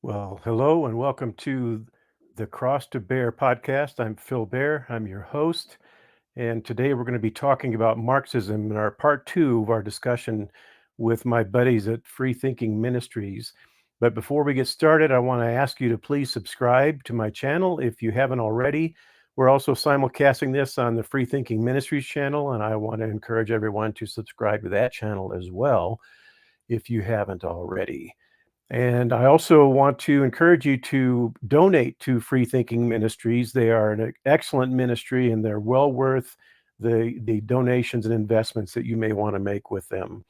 Well, hello and welcome to the Cross to Bear podcast. I'm Phil Bear. I'm your host. And today we're going to be talking about Marxism in our part two of our discussion with my buddies at Free Thinking Ministries. But before we get started, I want to ask you to please subscribe to my channel if you haven't already. We're also simulcasting this on the Free Thinking Ministries channel, and I want to encourage everyone to subscribe to that channel as well if you haven't already. And I also want to encourage you to donate to Free Thinking Ministries. They are an excellent ministry and they're well worth the donations and investments that you may want to make with them.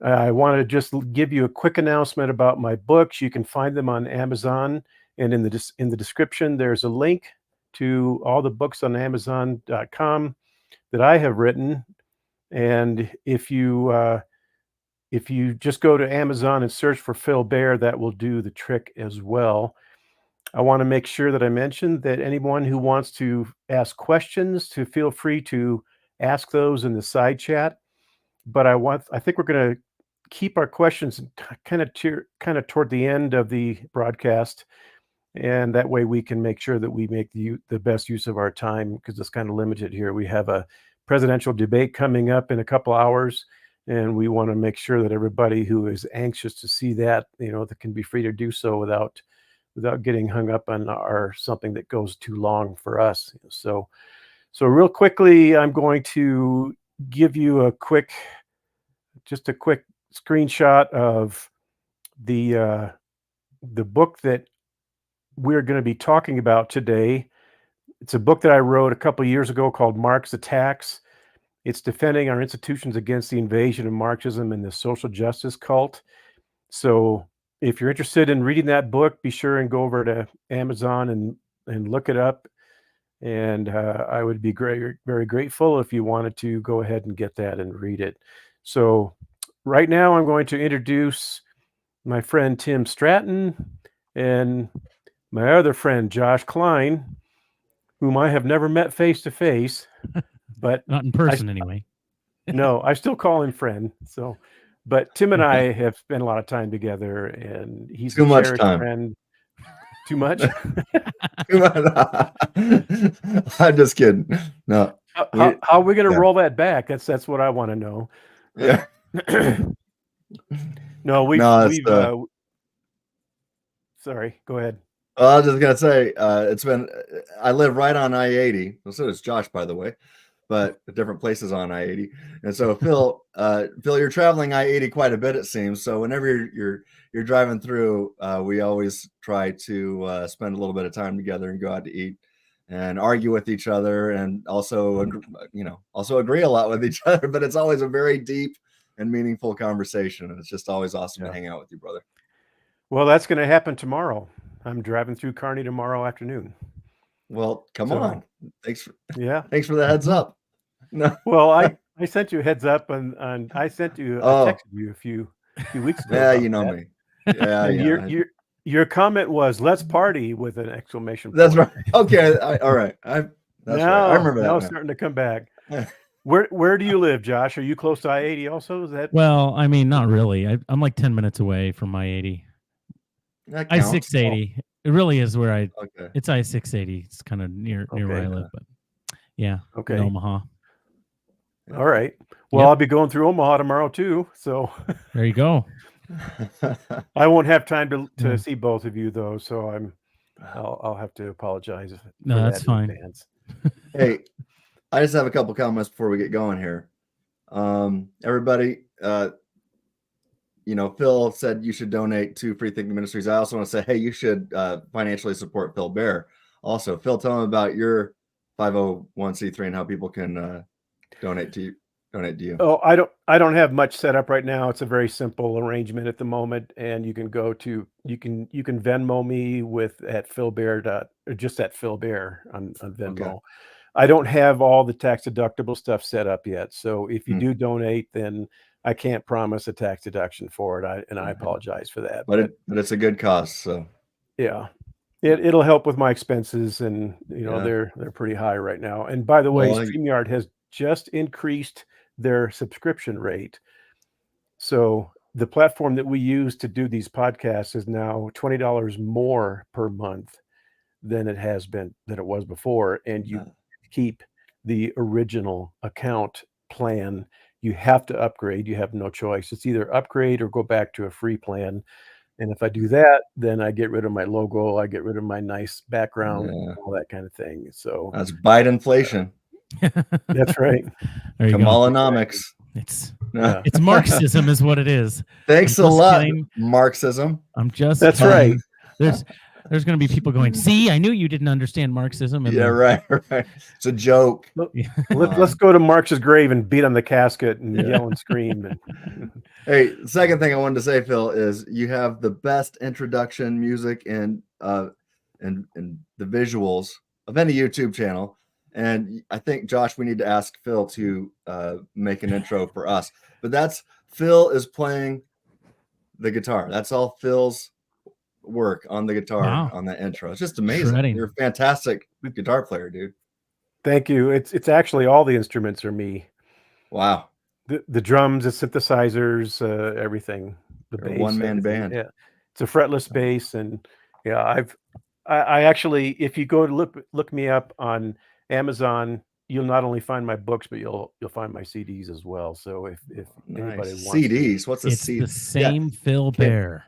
I want to just give you a quick announcement about my books. You can find them on Amazon, and in the description there's a link to all the books on Amazon.com that I have written. And if you just go to Amazon and search for Phil Bear, that will do the trick as well. I want to make sure that I mention that anyone who wants to ask questions to feel free to ask those in the side chat. But I think we're going to keep our questions kind of toward the end of the broadcast, and that way we can make sure that we make the best use of our time, because it's kind of limited here. We have a presidential debate coming up in a couple hours, and we want to make sure that everybody who is anxious to see that, that can be free to do so without getting hung up on something that goes too long for us. So real quickly, I'm going to give you just a quick screenshot of the book that we're going to be talking about today. It's a book that I wrote a couple of years ago called Marx Attacks. It's defending our institutions against the invasion of Marxism and the social justice cult. So if you're interested in reading that book, be sure and go over to Amazon and look it up. And I would be very grateful if you wanted to go ahead and get that and read it. So right now I'm going to introduce my friend Tim Stratton and my other friend Josh Klein, whom I have never met face to face, but not in person anyway. No, I still call him friend. So, but Tim and I have spent a lot of time together, and he's Too a much cherished time. friend. Too much? I'm just kidding. No. How are we going to roll that back? That's what I want to know. Yeah. No, we've sorry, go ahead. Well, I was just gonna say, I live right on I-80. Well, so does Josh, by the way, but at different places on I-80. And so Phil, you're traveling I-80 quite a bit, it seems. So whenever you're driving through, we always try to spend a little bit of time together and go out to eat and argue with each other, and also agree a lot with each other. But it's always a very deep and meaningful conversation, and it's just always awesome to hang out with you, brother. Well, that's going to happen tomorrow. I'm driving through Kearney tomorrow afternoon. Well, come on. Thanks for the heads up. No. Well, I sent you a heads up, and I sent you I texted you a few weeks ago. Yeah, you know me. Yeah, and your comment was "Let's party" with an exclamation point. That's right. Okay, all right. That's right. I remember that. Now it's starting to come back. Where do you live, Josh? Are you close to I-80 also? Is that? Well, I mean, not really. I'm like 10 minutes away from I-80. I-680. It really is where it's I-680. It's kind of near where I live, but yeah. Okay. In Omaha. All right. Well, I'll be going through Omaha tomorrow too. So there you go. I won't have time to see both of you though, so I'll have to apologize. No, that's fine. Hey, I just have a couple comments before we get going here. Everybody, Phil said you should donate to Free Thinking Ministries. I also want to say, hey, you should financially support Phil Bear. Also, Phil, tell him about your 501c3 and how people can donate to you. Oh, I don't have much set up right now. It's a very simple arrangement at the moment, and you can Venmo me at Phil Bear just at Phil Bear on Venmo. Okay. I don't have all the tax deductible stuff set up yet, so if you do donate, then I can't promise a tax deduction for it. I apologize for that. But it's a good cause, so yeah. It'll help with my expenses, and they're pretty high right now. And by the way, StreamYard has just increased their subscription rate. So the platform that we use to do these podcasts is now $20 more per month than it was before, and you keep the original account plan. You have to upgrade. You have no choice. It's either upgrade or go back to a free plan. And if I do that, then I get rid of my logo, I get rid of my nice background, all that kind of thing. So that's Biden inflation. That's right. There you Kamalanomics. It's Marxism is what it is. Thanks a lot, Marxism. I'm just That's right. There's going to be people going, see, I knew you didn't understand Marxism. And right. It's a joke. Let's go to Marx's grave and beat on the casket and yell and scream. Hey, second thing I wanted to say, Phil, is you have the best introduction music and the visuals of any YouTube channel. And I think, Josh, we need to ask Phil to make an intro for us. But Phil is playing the guitar. That's all Phil's work on the guitar on that intro. It's just amazing. Shredding. You're a fantastic guitar player, dude. Thank you. It's actually all the instruments are me. Wow. The drums, the synthesizers, everything. The bass, one-man band. Yeah, it's a fretless bass, and I actually, if you go to look me up on Amazon, you'll not only find my books, but you'll find my CDs as well. So if anybody wants CDs, what's a it's CD? The same Phil Bear.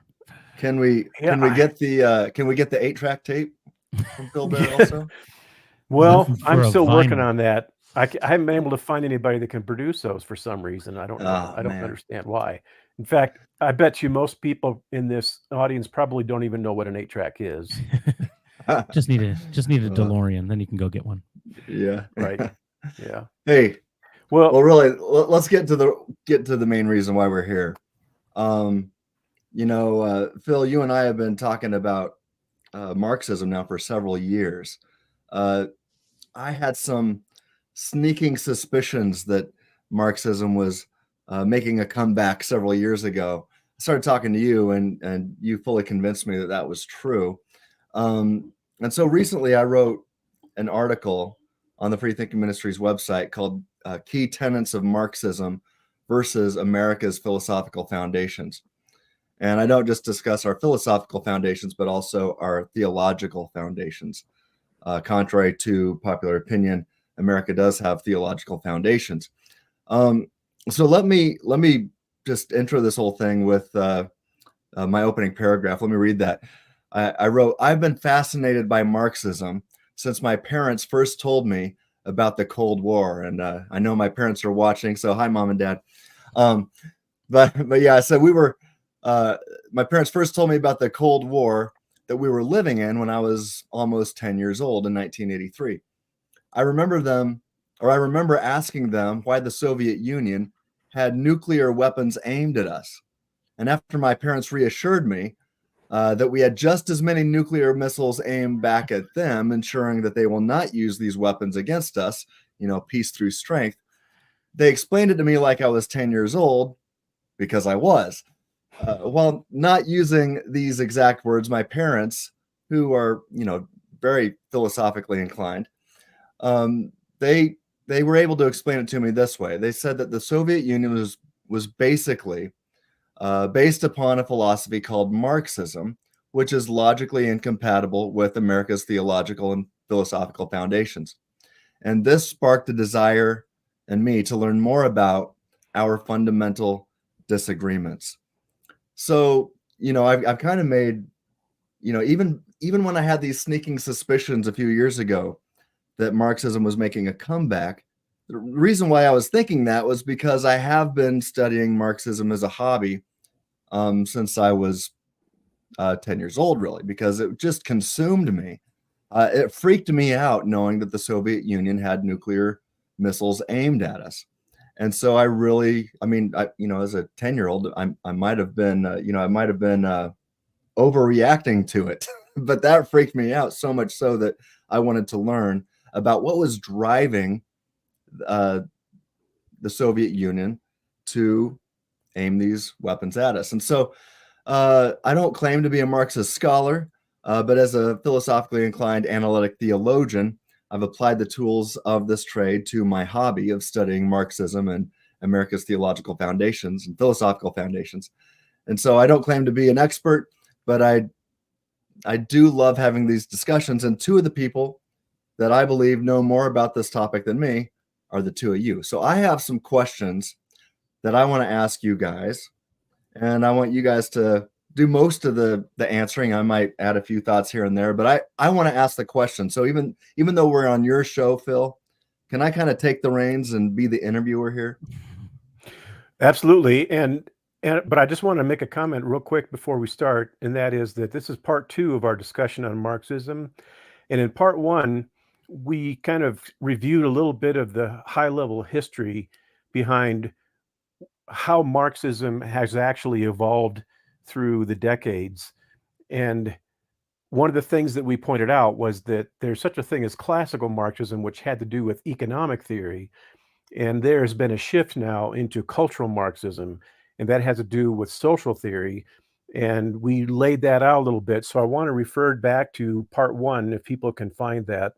Can we get the 8-track tape from Phil Bear also? Well, I'm still working on that. I haven't been able to find anybody that can produce those for some reason. I don't know. I don't understand why. In fact, I bet you most people in this audience probably don't even know what an 8-track is. just need a DeLorean, then you can go get one. Yeah. Right. Yeah. Hey. Well, really, let's get to the main reason why we're here. Phil, you and I have been talking about Marxism now for several years. I had some sneaking suspicions that Marxism was making a comeback several years ago. I started talking to you, and you fully convinced me that was true. And so recently I wrote an article on the Free Thinking Ministries website called Key Tenets of Marxism versus America's Philosophical Foundations. And I don't just discuss our philosophical foundations, but also our theological foundations. Contrary to popular opinion, America does have theological foundations. So let me just intro this whole thing with my opening paragraph. Let me read that. I wrote, I've been fascinated by Marxism since my parents first told me about the Cold War. And I know my parents are watching, so hi, Mom and Dad. But yeah, so we were, my parents first told me about the Cold War that we were living in when I was almost 10 years old in 1983. I remember asking them why the Soviet Union had nuclear weapons aimed at us. And after my parents reassured me that we had just as many nuclear missiles aimed back at them, ensuring that they will not use these weapons against us, peace through strength, they explained it to me like I was 10 years old, because I was. While not using these exact words, my parents, who are, very philosophically inclined, they were able to explain it to me this way. They said that the Soviet Union was basically based upon a philosophy called Marxism, which is logically incompatible with America's theological and philosophical foundations. And this sparked a desire in me to learn more about our fundamental disagreements. So, I've kind of made, even when I had these sneaking suspicions a few years ago that Marxism was making a comeback, the reason why I was thinking that was because I have been studying Marxism as a hobby since I was 10 years old, really, because it just consumed me. It freaked me out knowing that the Soviet Union had nuclear missiles aimed at us. And so I really, as a 10-year-old, I might have been, overreacting to it, but that freaked me out so much so that I wanted to learn about what was driving the Soviet Union to aim these weapons at us. And so I don't claim to be a Marxist scholar, but as a philosophically inclined analytic theologian, I've applied the tools of this trade to my hobby of studying Marxism and America's theological foundations and philosophical foundations. And so I don't claim to be an expert, but I do love having these discussions. And two of the people that I believe know more about this topic than me are the two of you. So I have some questions that I want to ask you guys, and I want you guys to do most of the answering. I might add a few thoughts here and there, but I want to ask the question. So even though we're on your show, Phil, can I kind of take the reins and be the interviewer here? Absolutely. But I just want to make a comment real quick before we start, and that is that this is part 2 of our discussion on Marxism. And in part 1, we kind of reviewed a little bit of the high-level history behind how Marxism has actually evolved through the decades. And one of the things that we pointed out was that there's such a thing as classical Marxism, which had to do with economic theory. And there has been a shift now into cultural Marxism, and that has to do with social theory. And we laid that out a little bit. So I want to refer back to part 1 if people can find that.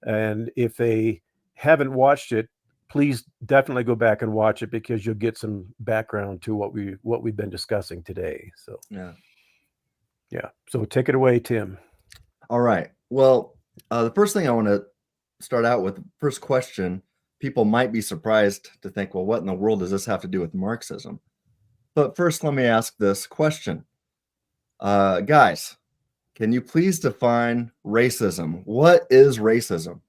And if they haven't watched it, please definitely go back and watch it, because you'll get some background to what we've been discussing today. So yeah. So take it away, Tim. All right. Well, the first thing I want to start out with, first question, people might be surprised to think, well, what in the world does this have to do with Marxism? But first, let me ask this question. Guys, can you please define racism? What is racism?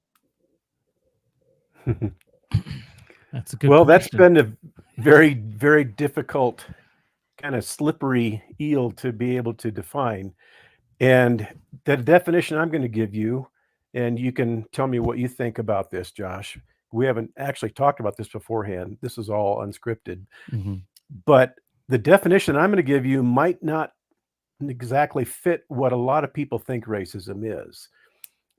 That's a good question. That's been a very, very difficult kind of slippery eel to be able to define. And the definition I'm going to give you, and you can tell me what you think about this, Josh. We haven't actually talked about this beforehand. This is all unscripted. But the definition I'm going to give you might not exactly fit what a lot of people think racism is.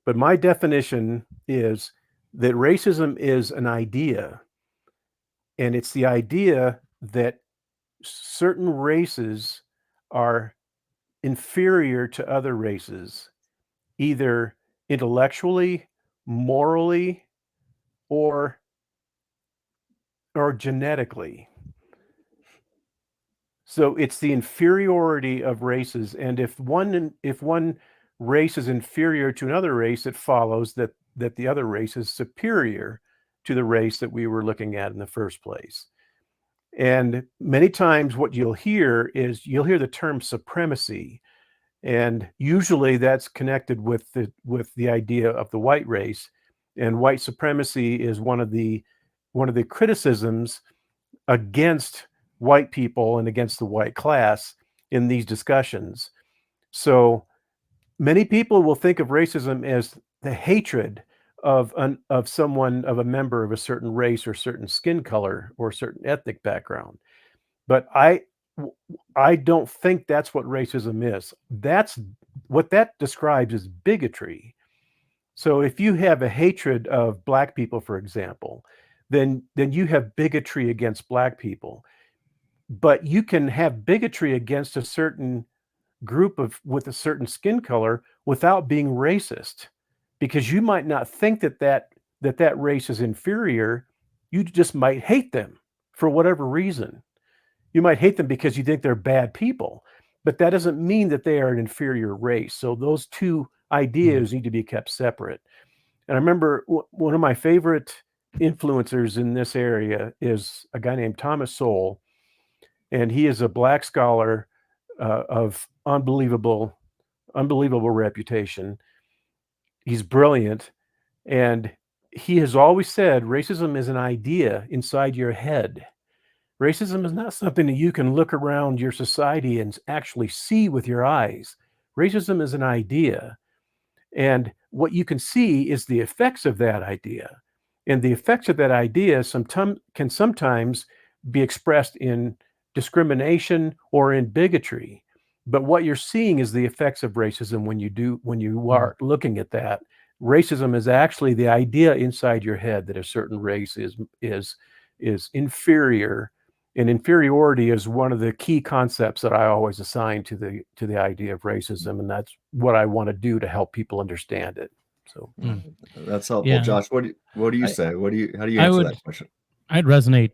But my definition is that racism is an idea. And it's the idea that certain races are inferior to other races, either intellectually, morally, or genetically. So it's the inferiority of races, and if one race is inferior to another race, it follows that the other race is superior to the race that we were looking at in the first place. And many times what you'll hear the term supremacy, and usually that's connected with the idea of the white race. And white supremacy is one of the criticisms against white people and against the white class in these discussions. So many people will think of racism as the hatred of a member of a certain race or certain skin color or certain ethnic background. But I don't think that's what racism is. That's what that describes as bigotry. So if you have a hatred of Black people, for example, then you have bigotry against Black people. But you can have bigotry against a certain group with a certain skin color without being racist, because you might not think that race is inferior. You just might hate them for whatever reason. You might hate them because you think they're bad people, but that doesn't mean that they are an inferior race. So those two ideas need to be kept separate. And I remember one of my favorite influencers in this area is a guy named Thomas Sowell, and he is a Black scholar of unbelievable reputation. He's brilliant, and he has always said racism is an idea inside your head. Racism is not something that you can look around your society and actually see with your eyes. Racism is an idea, and what you can see is the effects of that idea. And the effects of that idea can sometimes be expressed in discrimination or in bigotry. But what you're seeing is the effects of racism when you are looking at that. Racism is actually the idea inside your head that a certain race is inferior, and inferiority is one of the key concepts that I always assign to the idea of racism, and that's what I want to do to help people understand it. So that's helpful, Josh. What do you say? How do you answer that question? I'd resonate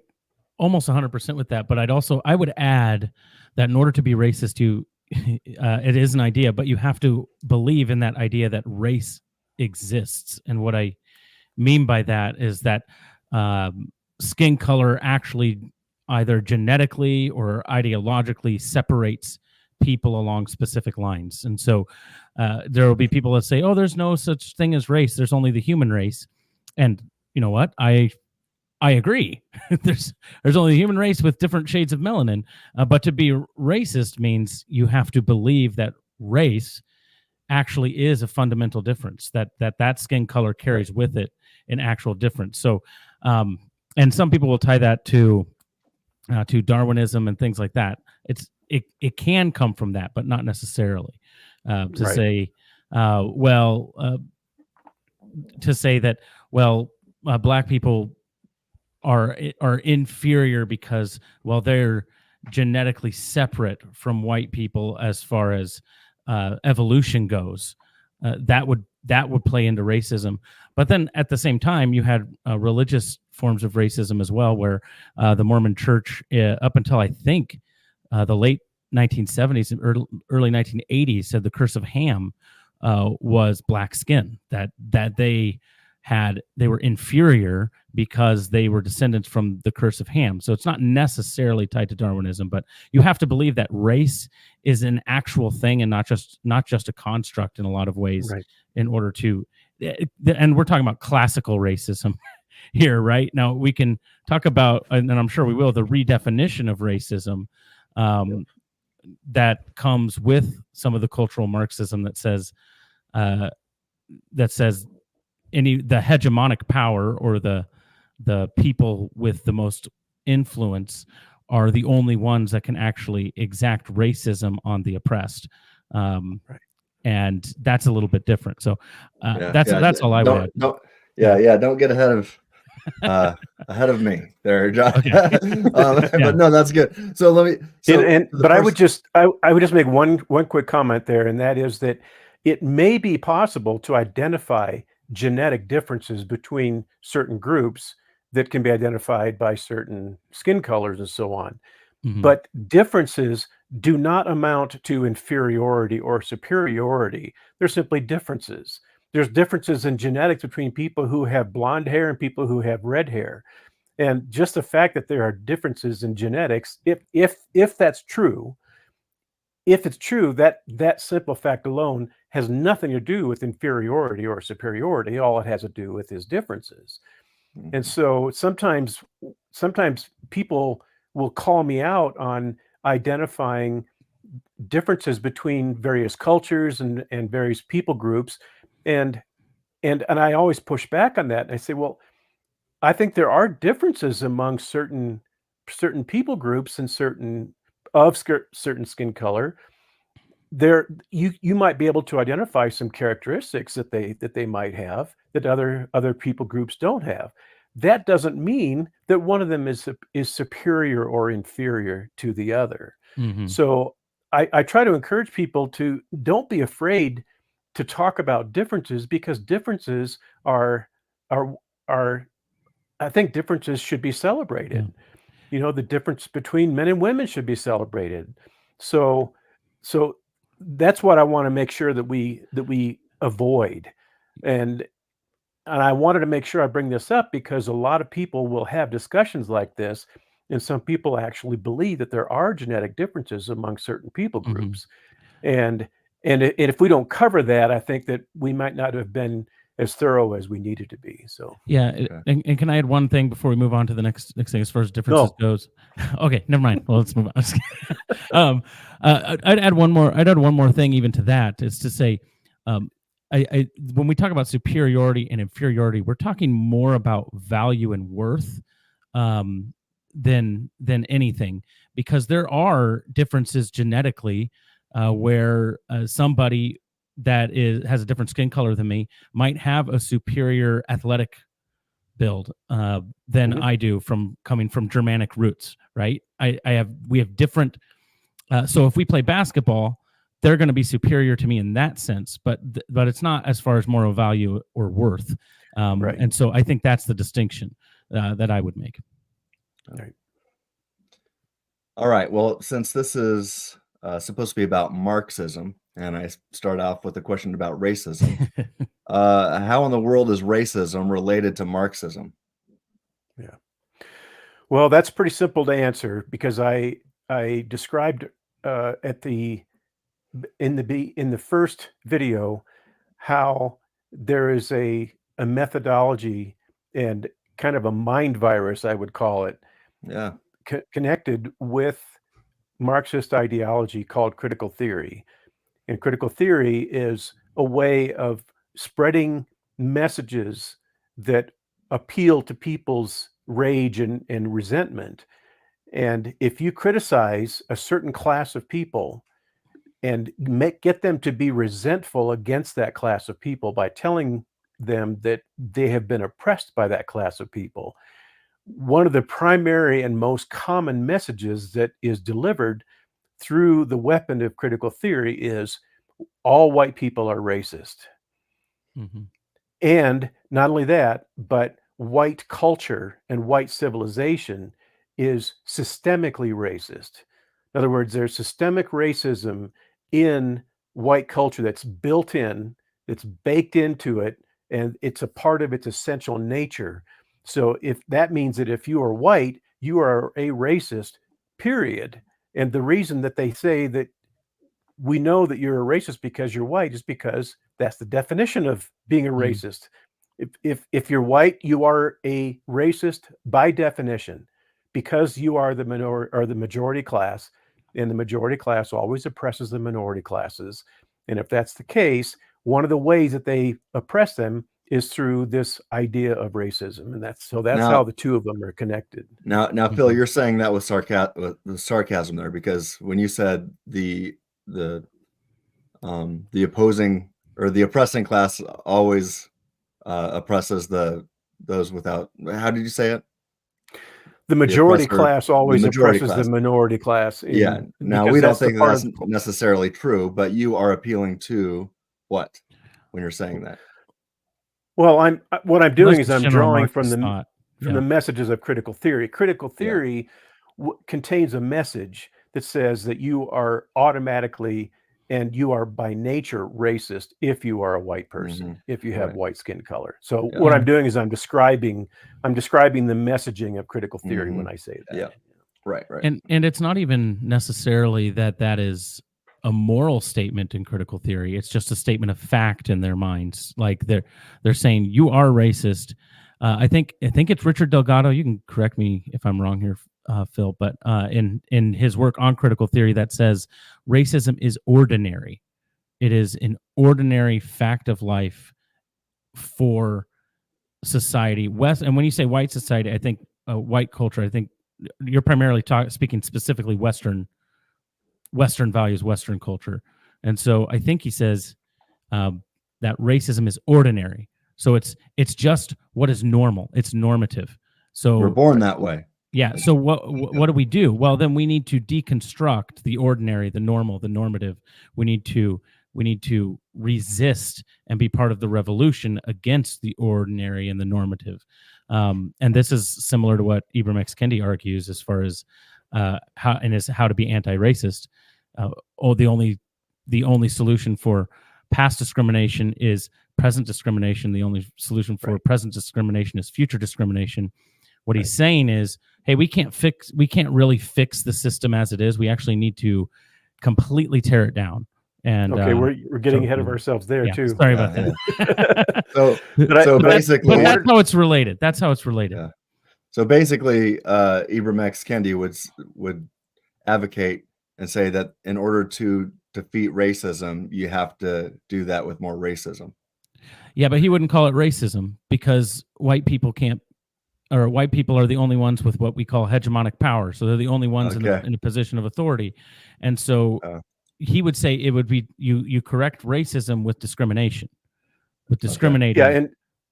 almost 100% with that, but I would add that in order to be racist, it is an idea, but you have to believe in that idea that race exists. And what I mean by that is that skin color actually either genetically or ideologically separates people along specific lines. And so there will be people that say, oh, there's no such thing as race. There's only the human race. And you know what? I agree. there's only the human race with different shades of melanin. But to be racist means you have to believe that race actually is a fundamental difference, that skin color carries with it an actual difference. So, and some people will tie that to Darwinism and things like that. It can come from that, but not necessarily. To say that black people are inferior because they're genetically separate from white people as far as evolution goes. That would play into racism. But then at the same time, you had religious forms of racism as well, where the Mormon Church, up until I think the late 1970s and early 1980s, said the curse of Ham was black skin, that they were inferior because they were descendants from the curse of Ham. So it's not necessarily tied to Darwinism, but you have to believe that race is an actual thing and not just a construct in a lot of ways, in order to, and we're talking about classical racism here, right? Now we can talk about, and I'm sure we will, the redefinition of racism that comes with some of the cultural Marxism that says the hegemonic power, or the people with the most influence, are the only ones that can actually exact racism on the oppressed. And that's a little bit different. So that's all I would add. Don't get ahead of me there, John. Okay. But no, that's good. So let me. I would just make one quick comment there, and that is that it may be possible to identify genetic differences between certain groups that can be identified by certain skin colors and so on. Mm-hmm. But differences do not amount to inferiority or superiority. They're simply differences. There's differences in genetics between people who have blonde hair and people who have red hair. And just the fact that there are differences in genetics, if that's true, that simple fact alone has nothing to do with inferiority or superiority. All it has to do with is differences. Mm-hmm. And so sometimes people will call me out on identifying differences between various cultures and various people groups. And I always push back on that. And I say, well, I think there are differences among certain people groups and certain skin color. There, you might be able to identify some characteristics that they might have that other people groups don't have. That doesn't mean that one of them is superior or inferior to the other. Mm-hmm. So I try to encourage people to don't be afraid to talk about differences, because differences are I think differences should be celebrated. Yeah. The difference between men and women should be celebrated. So that's what I want to make sure that we avoid. And I wanted to make sure I bring this up because a lot of people will have discussions like this, and some people actually believe that there are genetic differences among certain people groups. Mm-hmm. And if we don't cover that, I think that we might not have been as thorough as we needed to be. So and can I add one thing before we move on to the next thing as far as differences goes? Okay, never mind. Well, let's move on. I'd add one more thing even to that, is to say, when we talk about superiority and inferiority, we're talking more about value and worth than anything, because there are differences genetically where somebody that has a different skin color than me might have a superior athletic build than mm-hmm. I do, coming from Germanic roots, right? We have different. So if we play basketball, they're going to be superior to me in that sense, but it's not as far as moral value or worth. Right. And so I think that's the distinction that I would make. Right. All right. Well, since this is supposed to be about Marxism, and I start off with a question about racism, how in the world is racism related to Marxism? Yeah. Well, that's pretty simple to answer because I described at the in the first video how there is a methodology and kind of a mind virus, I would call it, Yeah. connected with Marxist ideology called critical theory. And critical theory is a way of spreading messages that appeal to people's rage and resentment. And if you criticize a certain class of people and get them to be resentful against that class of people by telling them that they have been oppressed by that class of people, one of the primary and most common messages that is delivered through the weapon of critical theory is all white people are racist. Mhm. And not only that, but white culture and white civilization is systemically racist. In other words, there's systemic racism in white culture that's built in, it's baked into it, and it's a part of its essential nature. So if that means that if you are white, you are a racist, period. And the reason that they say that we know that you're a racist because you're white is because that's the definition of being a Mm. racist. If you're white, you are a racist by definition because you are the minority or the majority class, and the majority class always oppresses the minority classes. And if that's the case, one of the ways that they oppress them is through this idea of racism, and that's how Now, the two of them are connected. now, Phil, Mhm. you're saying that with sarcasm there, because when you said the the opposing or the oppressing class always oppresses those without, how did you say it? The The majority oppressor, class the always majority oppresses the class. minority class Yeah. in Now, because we don't that's the think that part that's of necessarily true, but you are appealing to what when you're saying that? well, what I'm doing Most is just I'm general drawing Marxist thought. from Yeah. the messages of critical theory. Critical Yeah. theory contains a message that says that you are automatically and you are by nature racist if you are a white person, Mhm. if you have Right. white skin color. So Yeah. what Yeah. I'm doing is I'm describing the messaging of critical theory when Mhm. I say that. Yeah. Right, right. And it's not even necessarily that is a moral statement in critical theory. It's just a statement of fact in their minds. Like they're saying you are racist. I think it's Richard Delgado. You can correct me if I'm wrong here, Phil. But in his work on critical theory, that says racism is ordinary. It is an ordinary fact of life for society. And when you say white society, I think white culture. I think you're primarily speaking specifically Western values, Western culture. And so I think he says um, that racism is ordinary. So it's just what is normal. It's normative. We're So born that way. yeah. So what do we do? Well, then we need to deconstruct the ordinary, the normal, the normative. We need to resist and be part of the revolution against the ordinary and the normative. And this is similar to what Ibram X. Kendi argues as far as how to be anti-racist. Oh, the only solution for past discrimination is present discrimination. The only solution for Right. present discrimination is future discrimination. What he's Right. saying is, hey, we can't really fix the system as it is. We actually need to completely tear it down. And Okay, we're getting so ahead of ourselves there yeah, too. sorry Yeah, about yeah. that. So But but basically, that's how it's related. That's how it's related. yeah. So basically, Ibram X. Kendi would advocate and say that in order to defeat racism, you have to do that with more racism. Yeah, but he wouldn't call it racism because white people can't, or white people are the only ones with what we call hegemonic power. So they're the only ones Okay. in a position of authority. And so Uh, he would say it would be you correct racism with discrimination, with Okay. yeah, discriminating.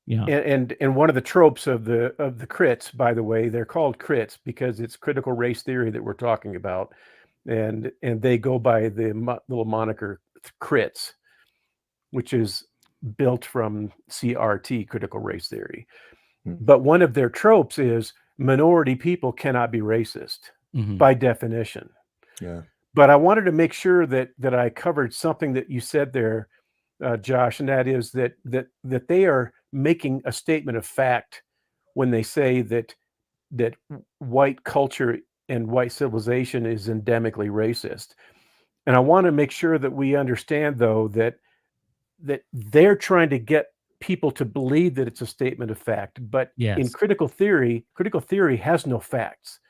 Yeah. and one of the tropes of the crits, by the way, they're called crits because it's critical race theory that we're talking about, and they go by the little moniker crits, which is built from CRT, critical race theory. Hmm. But one of their tropes is minority people cannot be racist. by definition. Yeah. But I wanted to make sure that I covered something that you said there, Josh, and that is that they are making a statement of fact when they say that white culture and white civilization is endemically racist. And I want to make sure that we understand, though, that they're trying to get people to believe that it's a statement of fact. But in Yes. critical theory has no facts.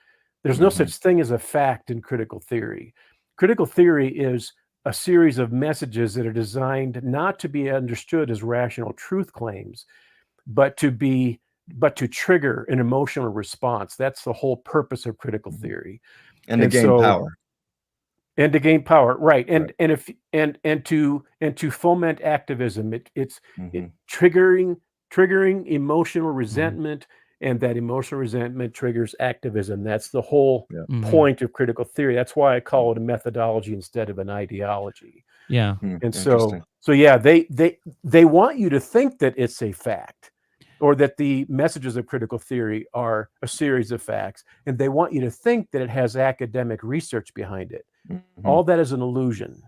There's no such thing as a fact in critical theory. Critical theory is a series of messages that are designed not to be understood as rational truth claims, but to trigger an emotional response. That's the whole purpose of critical theory. And to gain power. And to gain power, right? And Right. and to foment activism. It's triggering emotional resentment, and that emotional resentment triggers activism. That's the whole point of critical theory. That's why I call it a methodology instead of an ideology. Yeah. And so yeah, they want you to think that it's a fact, or that the messages of critical theory are a series of facts, and they want you to think that it has academic research behind it. All that is an illusion.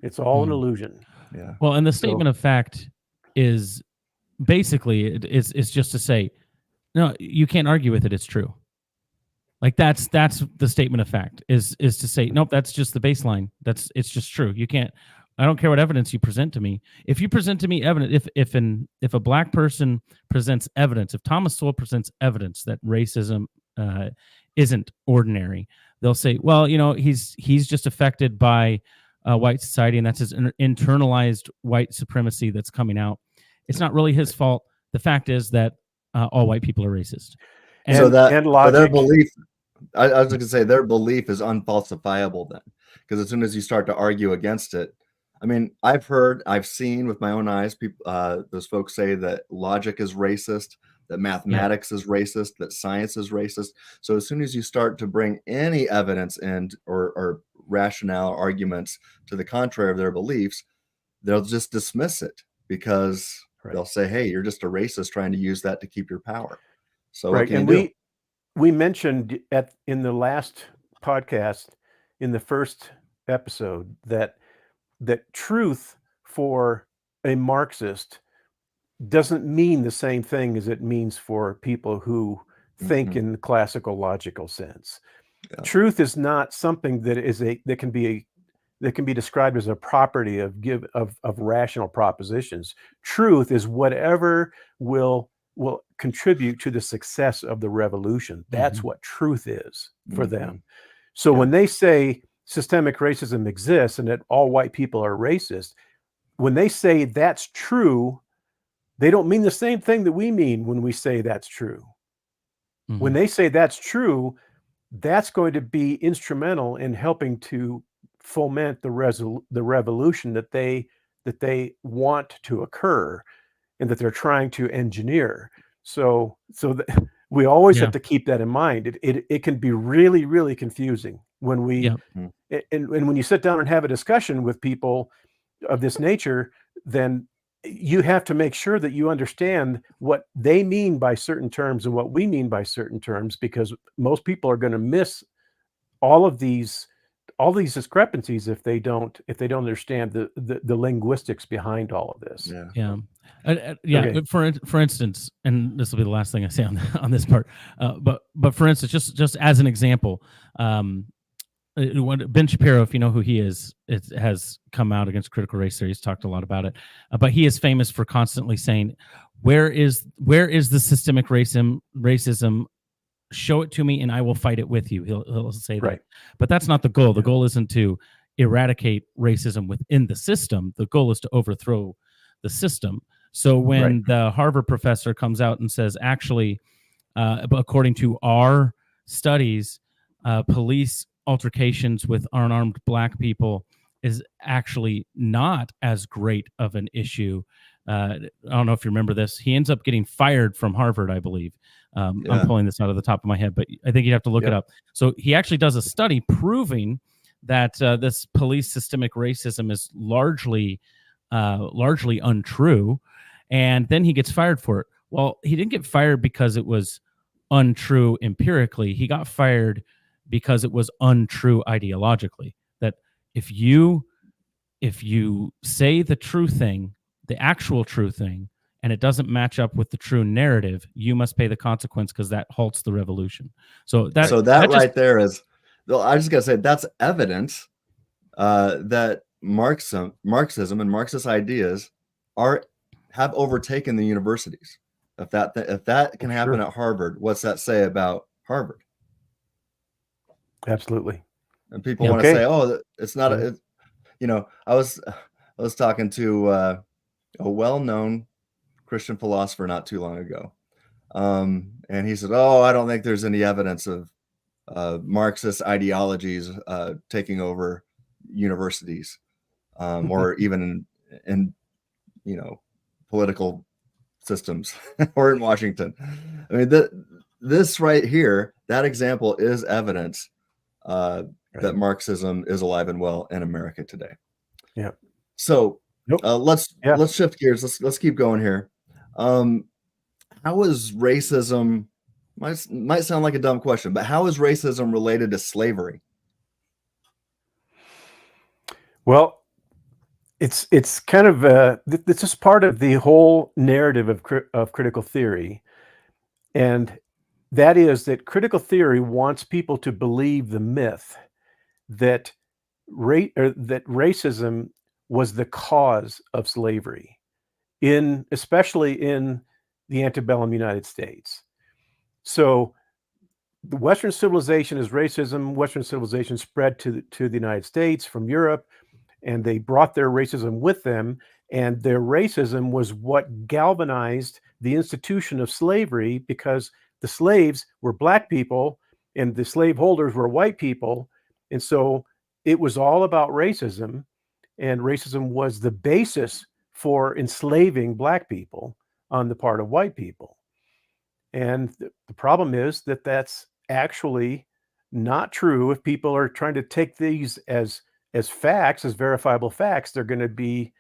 It's all an illusion. Yeah. Well, and the statement of fact is basically it's just to say, no, you can't argue with it. It's true. Like that's the statement of fact is to say, nope, that's just the baseline. It's just true. You can't. I don't care what evidence you present to me. If you present to me evidence, if a black person presents evidence, if Thomas Sowell presents evidence that racism isn't ordinary, they'll say, well, he's just affected by white society, and that's his internalized white supremacy that's coming out. It's not really his fault. The fact is that all white people are racist. And, so their belief, I was going to say, their belief is unfalsifiable then, because as soon as you start to argue against it, I mean, I've seen with my own eyes, people, those folks say that logic is racist, that mathematics is racist, that science is racist. So as soon as you start to bring any evidence and or rationale arguments to the contrary of their beliefs, they'll just dismiss it because they'll say, hey, you're just a racist trying to use that to keep your power. So what can you do? We mentioned in the last podcast, in the first episode, that truth for a Marxist doesn't mean the same thing as it means for people who think in the classical logical sense. Yeah. Truth is not something that can be described as a property of rational propositions. Truth is whatever will contribute to the success of the revolution. That's what truth is for them. So when they say systemic racism exists and that all white people are racist, when they say that's true, they don't mean the same thing that we mean when we say that's true. When they say that's true, that's going to be instrumental in helping to foment the revolution that they want to occur and that they're trying to engineer. So we always have to keep that in mind. It can be really, really confusing when we and when you sit down and have a discussion with people of this nature, then you have to make sure that you understand what they mean by certain terms and what we mean by certain terms, because most people are going to miss all these discrepancies if they don't understand the linguistics behind all of this. Okay. For instance, and this will be the last thing I say on this part, but for instance, just as an example, Ben Shapiro, if you know who he is, has come out against critical race theory. He's talked a lot about it, but he is famous for constantly saying, where is the systemic racism? Show it to me and I will fight it with you. He'll say that. But that's not the goal. The goal isn't to eradicate racism within the system. The goal is to overthrow the system. So when the Harvard professor comes out and says, actually, according to our studies, police altercations with unarmed black people is actually not as great of an issue. I don't know if you remember this. He ends up getting fired from Harvard, I believe. I'm pulling this out of the top of my head, but I think you'd have to look it up. So he actually does a study proving that this police systemic racism is largely untrue, and then he gets fired for it. Well, he didn't get fired because it was untrue empirically. He got fired because it was untrue ideologically. That if you say the true thing, the actual true thing, and it doesn't match up with the true narrative, you must pay the consequence because that halts the revolution. So that right there is, I just gotta say, that's evidence that Marxism and Marxist ideas have overtaken the universities. If that can happen at Harvard, what's that say about Harvard? Absolutely. And people want to say, "Oh, it's not." I was talking to a well-known Christian philosopher not too long ago, and he said, "Oh, I don't think there's any evidence of Marxist ideologies taking over universities, or even in political systems or in Washington." I mean, this right here, that example is evidence that Marxism is alive and well in America today. Yeah. So let's shift gears. Let's keep going here. How is racism? Might sound like a dumb question, but how is racism related to slavery? Well, it's kind of this is part of the whole narrative of critical theory, and that is that critical theory wants people to believe the myth that that racism was the cause of slavery, especially in the antebellum United States. So the Western civilization is racism. Western civilization spread to the United States from Europe, and they brought their racism with them. And their racism was what galvanized the institution of slavery, because the slaves were black people and the slaveholders were white people. And so it was all about racism, and racism was the basis for enslaving black people on the part of white people. And the problem is that that's actually not true. If people are trying to take these as facts, as verifiable facts, they're going to be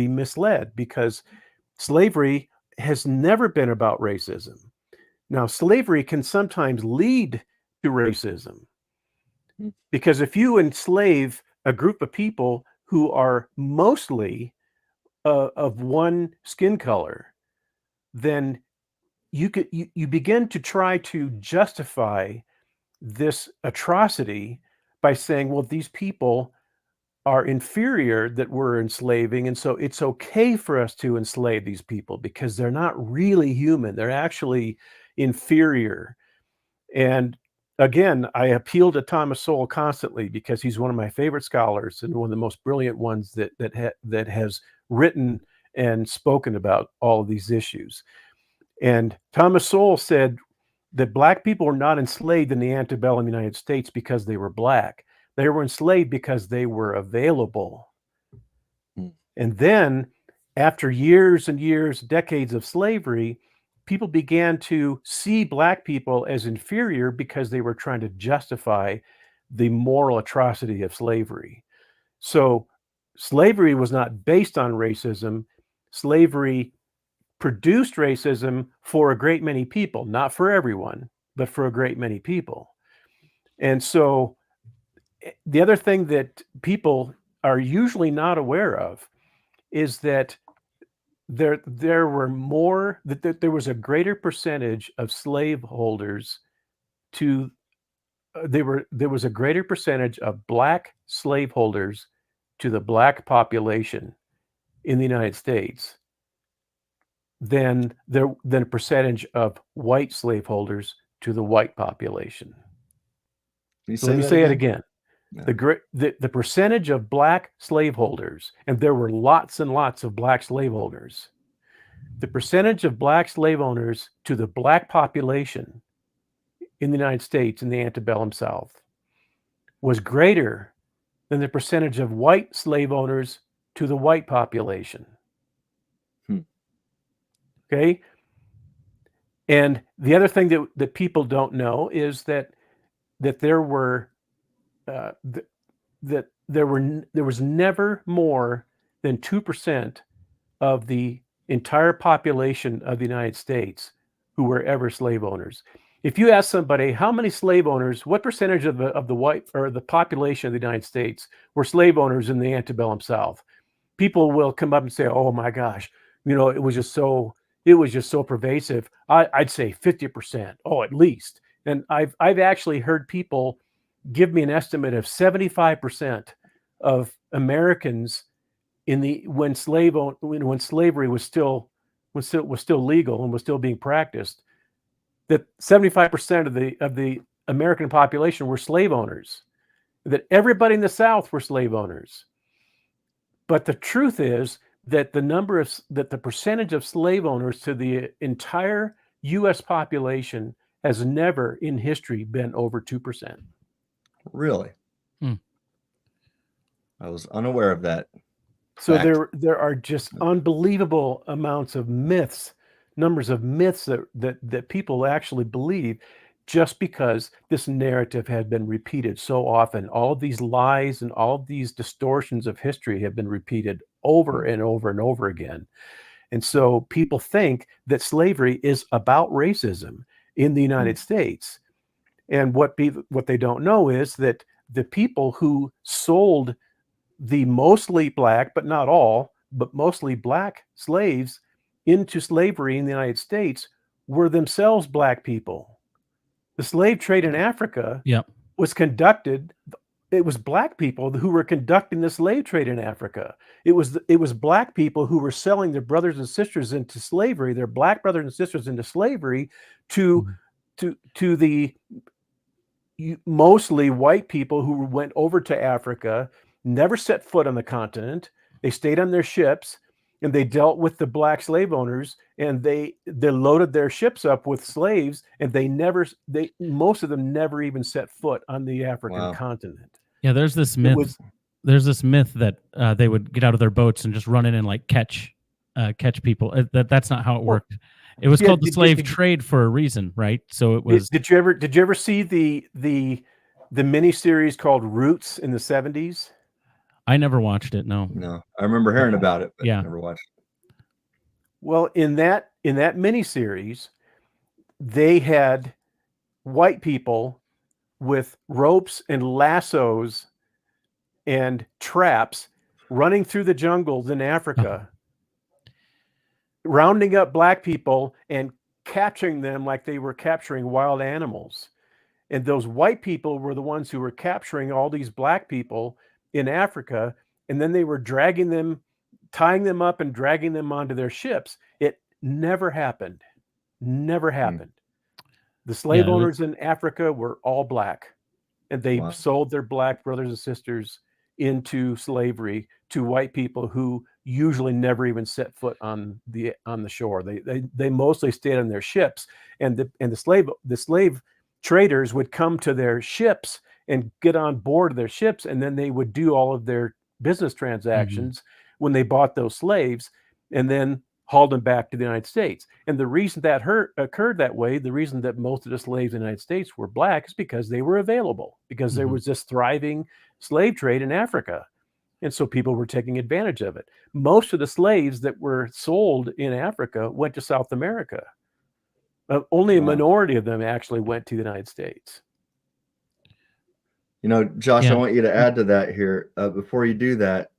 misled, because slavery has never been about racism. Now, slavery can sometimes lead to racism, because if you enslave a group of people who are mostly of one skin color, then you begin to try to justify this atrocity by saying, well, these people are inferior that we're enslaving, and so it's okay for us to enslave these people because they're not really human. They're actually inferior. And again, I appeal to Thomas Sowell constantly, because he's one of my favorite scholars and one of the most brilliant ones that has written and spoken about all of these issues. And Thomas Sowell said that black people were not enslaved in the antebellum United States because they were black. They were enslaved because they were available. And then, after years and years, decades of slavery, people began to see black people as inferior because they were trying to justify the moral atrocity of slavery. So slavery was not based on racism. Slavery produced racism for a great many people, not for everyone, but for a great many people. And so the other thing that people are usually not aware of is that there was a greater percentage of slaveholders there was a greater percentage of black slaveholders to the black population in the United States than a percentage of white slaveholders to the white population. So let me say it again. Yeah. The percentage of black slaveholders, and there were lots and lots of black slaveholders, the percentage of black slave owners to the black population in the United States in the antebellum South was greater than the percentage of white slave owners to the white population. Okay? And the other thing that people don't know is that there was never more than 2% of the entire population of the United States who were ever slave owners. If you ask somebody how many slave owners, what percentage of the white or the population of the United States were slave owners in the antebellum South, people will come up and say, "Oh my gosh, it was just so pervasive." I'd say 50%, at least. And I've actually heard people give me an estimate of 75% of Americans when slavery was still legal and was still being practiced, that 75% of the American population were slave owners, that everybody in the South were slave owners. But the truth is that the percentage of slave owners to the entire U.S. population has never in history been over 2%. Really? I was unaware of that. So fact. there are just unbelievable amounts of numbers of myths that people actually believe, just because this narrative had been repeated so often. All of these lies and all of these distortions of history have been repeated over and over and over again. And so people think that slavery is about racism in the United States. And what they don't know is that the people who sold the mostly black, but not all, but mostly black slaves into slavery in the United States were themselves black people. The slave trade in Africa was conducted. It was black people who were conducting the slave trade in Africa. It was black people who were selling their brothers and sisters into slavery, their black brothers and sisters into slavery to the mostly white people who went over to Africa, never set foot on the continent. They stayed on their ships and they dealt with the black slave owners, and they loaded their ships up with slaves, and most of them never even set foot on the African continent. Yeah, there's this myth. There's this myth that they would get out of their boats and just run in and like catch people. That's not how it worked. It was called the slave trade for a reason, right? So it was. Did you ever see the miniseries called Roots in the 70s? I never watched it. No. I remember hearing about it, but yeah, never watched it. Well, in that miniseries, they had white people with ropes and lassos and traps running through the jungles in Africa, rounding up black people and capturing them like they were capturing wild animals. And those white people were the ones who were capturing all these black people in Africa, and then they were dragging them, tying them up and dragging them onto their ships. It never happened. Never happened. The slave owners in Africa were all black, and they sold their black brothers and sisters into slavery to white people who usually never even set foot on the shore. They mostly stayed on their ships, and the slave traders would come to their ships and get on board their ships, and then they would do all of their business transactions when they bought those slaves, and then hauled them back to the United States. And the reason that occurred that way, the reason that most of the slaves in the United States were black, is because they were available, because there was this thriving slave trade in Africa. And so people were taking advantage of it. Most of the slaves that were sold in Africa went to South America. Only a minority of them actually went to the United States. Josh, I want you to add to that here. Before you do that,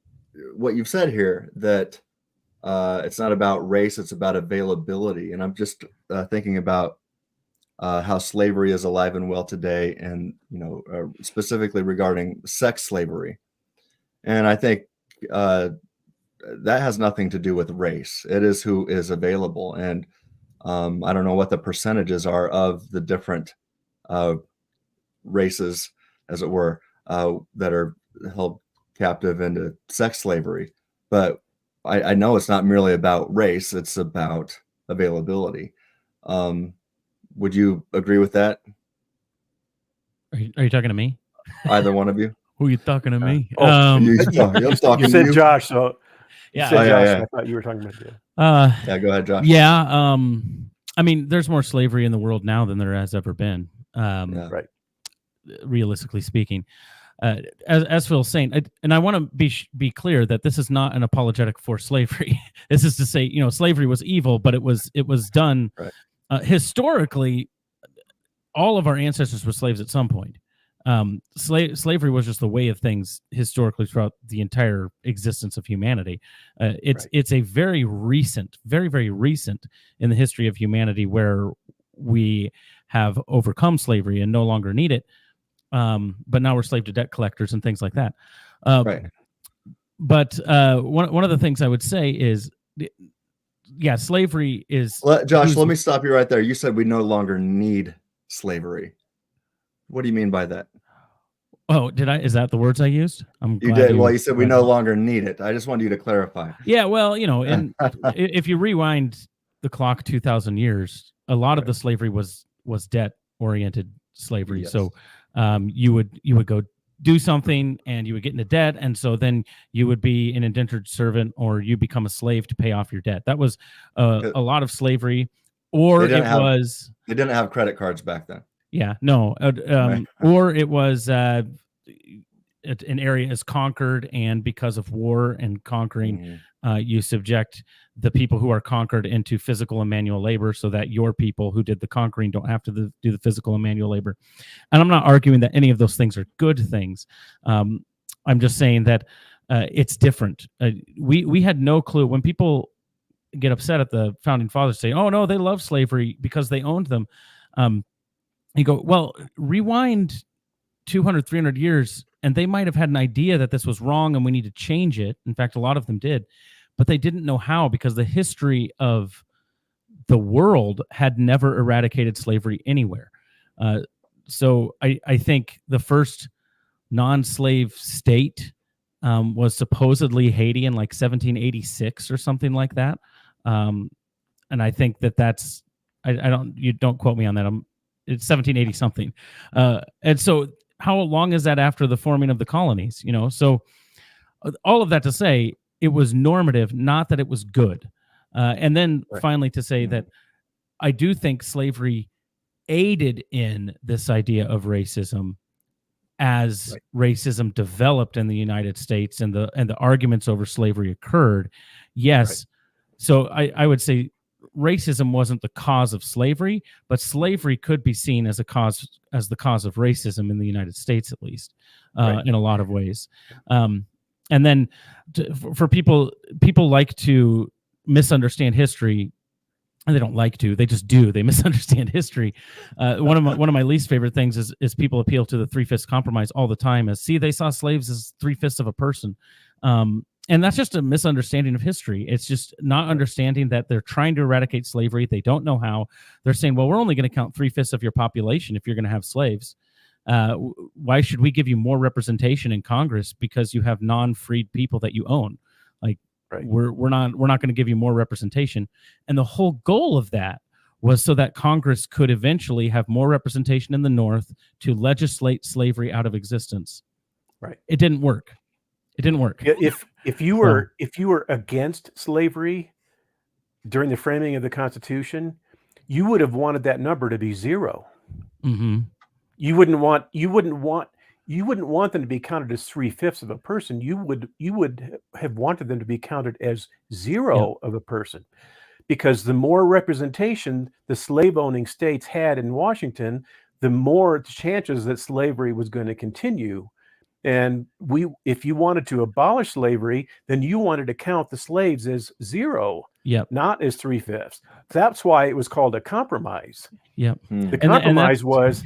what you've said here, that it's not about race, it's about availability. And I'm just thinking about how slavery is alive and well today, and specifically regarding sex slavery. And I think that has nothing to do with race. It is who is available. And I don't know what the percentages are of the different races, as it were, that are held captive into sex slavery. But I know it's not merely about race, it's about availability. Would you agree with that? Are you talking to me? Either one of you? Who are you talking to me? You said Josh, so yeah. Josh, I thought you were talking about you. Yeah, go ahead, Josh. Yeah, I mean, there's more slavery in the world now than there has ever been. Right. Realistically speaking, as Phil's saying, and I want to be clear that this is not an apologetic for slavery. This is to say, slavery was evil, but it was done historically. all of our ancestors were slaves at some point. Slavery was just the way of things historically throughout the entire existence of humanity. It's a very recent, very recent in the history of humanity where we have overcome slavery and no longer need it. But now we're slave to debt collectors and things like that. Right. But one of the things I would say is, yeah, slavery is. Josh, let me stop you right there. You said we no longer need slavery. What do you mean by that? Oh, did I? Is that the words I used? You did. Well, you said we no longer need it. I just wanted you to clarify. Yeah, well, and if you rewind the clock 2,000 years, a lot of the slavery was debt-oriented slavery. Yes. So you would go do something and you would get into debt, and so then you would be an indentured servant or you become a slave to pay off your debt. That was a lot of slavery. Or they didn't have credit cards back then. Yeah, no. Or it was an area is conquered, and because of war and conquering, you subject the people who are conquered into physical and manual labor so that your people who did the conquering don't have to do the physical and manual labor. And I'm not arguing that any of those things are good things. I'm just saying that it's different. We had no clue. When people get upset at the founding fathers, say, oh, no, they love slavery because they owned them. You go, well, rewind 200, 300 years, and they might have had an idea that this was wrong and we need to change it. In fact, a lot of them did, but they didn't know how, because the history of the world had never eradicated slavery anywhere. So I think the first non-slave state was supposedly Haiti in like 1786 or something like that. And I think that's, you don't quote me on that. It's 1780 something. And so how long is that after the forming of the colonies? So all of that to say, it was normative, not that it was good. And then finally to say that I do think slavery aided in this idea of racism as racism developed in the United States and the arguments over slavery occurred. Yes. So I would say racism wasn't the cause of slavery, but slavery could be seen as the cause of racism in the United States, at least, in a lot of ways. And then for people like to misunderstand history, and they don't like to, they just do. They misunderstand history. One of my least favorite things is people appeal to the 3/5 compromise all the time as, see, they saw slaves as 3/5 of a person. And that's just a misunderstanding of history. It's just not understanding that they're trying to eradicate slavery. They don't know how. They're saying, well, we're only going to count 3/5 of your population if you're going to have slaves. Why should we give you more representation in Congress because you have non-freed people that you own? Like, we're not going to give you more representation. And the whole goal of that was so that Congress could eventually have more representation in the North to legislate slavery out of existence. Right. It didn't work. It didn't work. If you were against slavery during the framing of the Constitution, you would have wanted that number to be 0. Mm-hmm. You wouldn't want them to be counted as 3/5 of a person. You would have wanted them to be counted as 0 of a person, because the more representation the slave-owning states had in Washington, the more chances that slavery was going to continue. And if you wanted to abolish slavery, then you wanted to count the slaves as 0, not as 3/5. That's why it was called a compromise. Yep. The compromise was,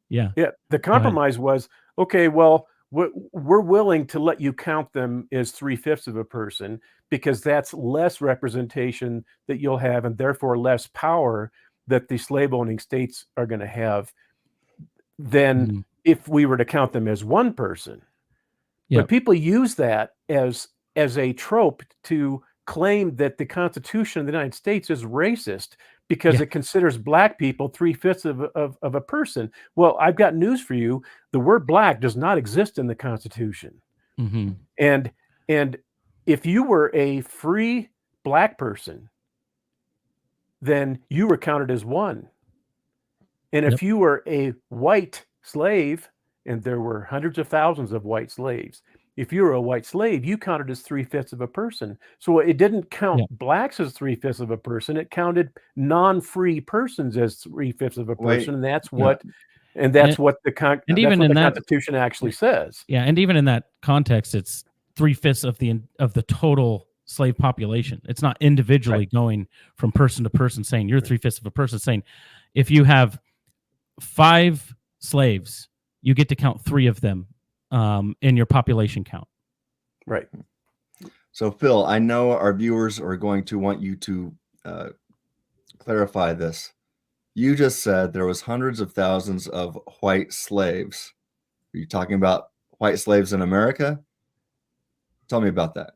the compromise was, okay, well, we're willing to let you count them as 3/5 of a person because that's less representation that you'll have, and therefore less power that the slave-owning states are going to have than if we were to count them as one person. But people use that as a trope to claim that the Constitution of the United States is racist because it considers black people 3/5 of a person. Well, I've got news for you. The word black does not exist in the Constitution. Mm-hmm. And if you were a free black person, then you were counted as one. And if you were a white slave, and there were hundreds of thousands of white slaves, If you were a white slave, you counted as 3/5 of a person. So it didn't count blacks as 3/5 of a person. It counted non-free persons as 3/5 of a person, and that's what the Constitution actually says. Yeah, and even in that context, it's 3/5 of the total slave population. It's not individually going from person to person saying you're 3/5 of a person. Saying if you have 5 slaves, you get to count 3 of them in your population count. Right. So, Phil, I know our viewers are going to want you to clarify this. You just said there was hundreds of thousands of white slaves. Are you talking about white slaves in America? Tell me about that.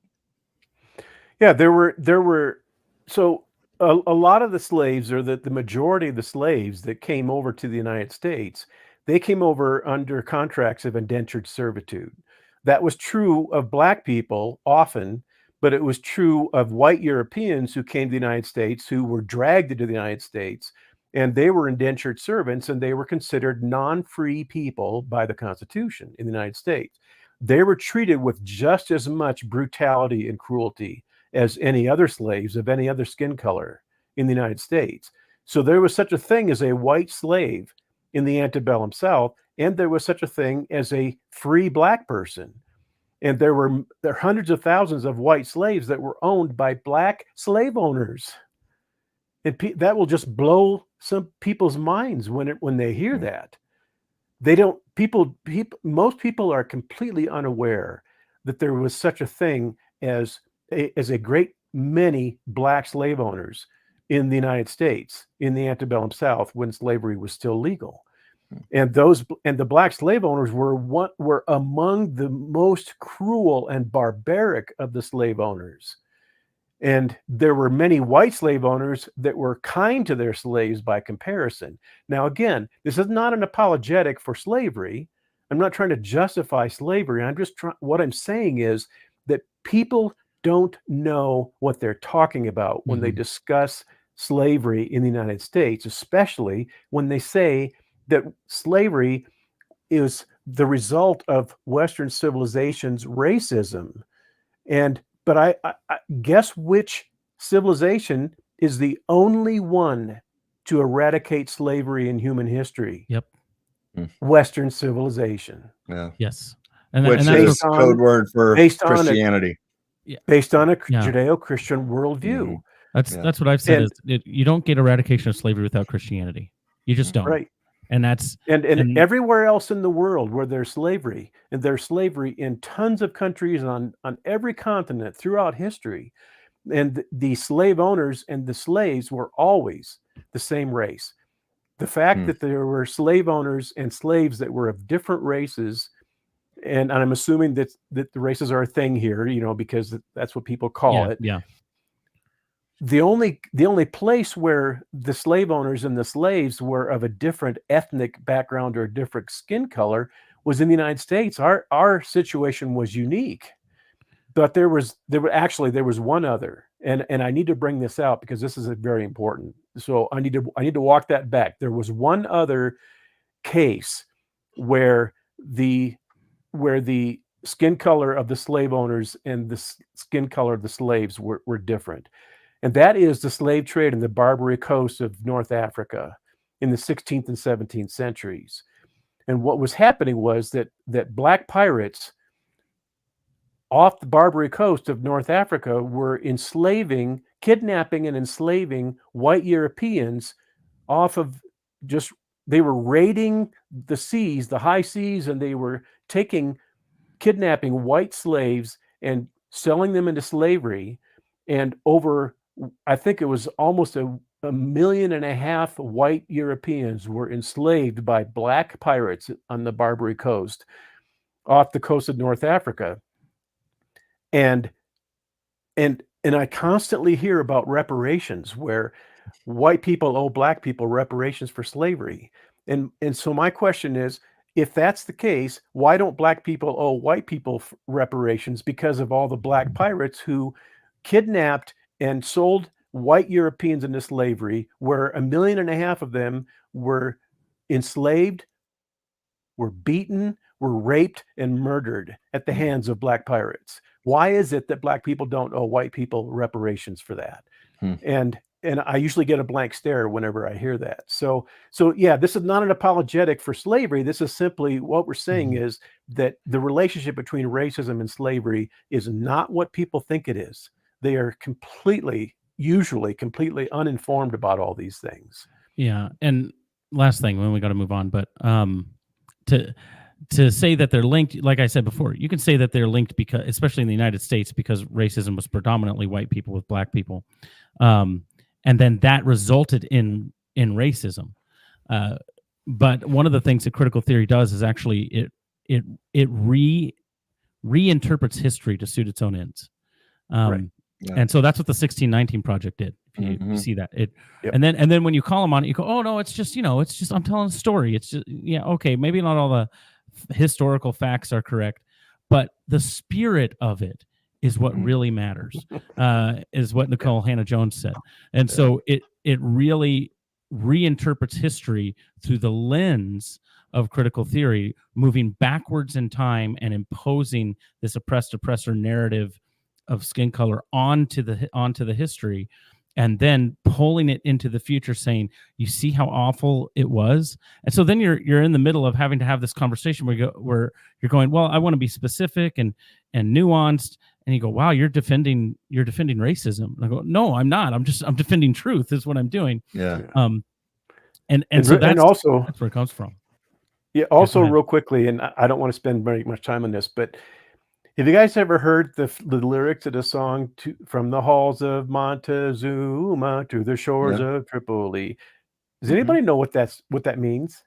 Yeah, there were so a lot of the slaves, or the majority of the slaves that came over to the United States, they came over under contracts of indentured servitude. That was true of black people often, but it was true of white Europeans who came to the United States, who were dragged into the United States, and they were indentured servants, and they were considered non-free people by the Constitution in the United States. They were treated with just as much brutality and cruelty as any other slaves of any other skin color in the United States. So there was such a thing as a white slave in the antebellum South, and there was such a thing as a free black person. And there are hundreds of thousands of white slaves that were owned by black slave owners. And that will just blow some people's minds when they hear that. They don't. Most people are completely unaware that there was such a thing as a great many black slave owners in the United States in the antebellum South when slavery was still legal. And the black slave owners were among the most cruel and barbaric of the slave owners. And there were many white slave owners that were kind to their slaves by comparison. Now, again, this is not an apologetic for slavery. I'm not trying to justify slavery. What I'm saying is that people don't know what they're talking about when they discuss slavery in the United States, especially when they say that slavery is the result of Western civilization's racism. But I guess which civilization is the only one to eradicate slavery in human history? Yep. Western civilization. Yeah. Yes. Which is code word for Christianity. Based on a Judeo-Christian worldview. That's what I've said. You don't get eradication of slavery without Christianity. You just don't. Right. And that's and everywhere else in the world where there's slavery, and there's slavery in tons of countries on every continent throughout history, and the slave owners and the slaves were always the same race. The fact that there were slave owners and slaves that were of different races, and I'm assuming that the races are a thing here, because that's what people call it. Yeah. The only place where the slave owners and the slaves were of a different ethnic background or a different skin color was in the United States. Our situation was unique, but there was one other, and I need to bring this out because this is very important. So I need to walk that back. There was one other case where the skin color of the slave owners and the skin color of the slaves were different. And that is the slave trade in the Barbary Coast of North Africa in the 16th and 17th centuries. And what was happening was that black pirates off the Barbary Coast of North Africa were kidnapping and enslaving white Europeans they were raiding the seas, the high seas, and they were kidnapping white slaves and selling them into slavery. And I think it was almost a 1.5 million white Europeans were enslaved by black pirates on the Barbary Coast, off the coast of North Africa. And I constantly hear about reparations where white people owe black people reparations for slavery. And so my question is, if that's the case, why don't black people owe white people reparations because of all the black pirates who kidnapped and sold white Europeans into slavery, where 1.5 million of them were enslaved, were beaten, were raped and murdered at the hands of black pirates. Why is it that black people don't owe white people reparations for that? And I usually get a blank stare whenever I hear that. So yeah, this is not an apologetic for slavery. This is simply what we're saying is that the relationship between racism and slavery is not what people think it is. They are usually completely uninformed about all these things. Yeah. And last thing, when we got to move on, but to say that they're linked, like I said before, you can say that they're linked because, especially in the United States, because racism was predominantly white people with black people, and then that resulted in racism. But one of the things that critical theory does is actually it reinterprets history to suit its own ends. Right. Yeah. And so that's what the 1619 project did. If you see that, Yep. and then when you call them on it, you go, oh no, it's just I'm telling a story. It's just, yeah, okay, maybe not all the historical facts are correct, but the spirit of it is what really matters. Is what Nicole Hannah-Jones said, and so it really reinterprets history through the lens of critical theory, moving backwards in time and imposing this oppressed oppressor narrative of skin color onto the history, and then pulling it into the future, saying, you see how awful it was. And so then you're in the middle of having to have this conversation where you're going, well, I want to be specific and nuanced, and you go, wow, you're defending racism. And I go, no, I'm not. I'm defending truth is what I'm doing. Yeah. And so that's also that's where it comes from. Yeah. Also, real quickly, and I don't want to spend very much time on this, but have you guys ever heard the lyrics of the song "From the Halls of Montezuma to the Shores of Tripoli"? Does anybody know what that means?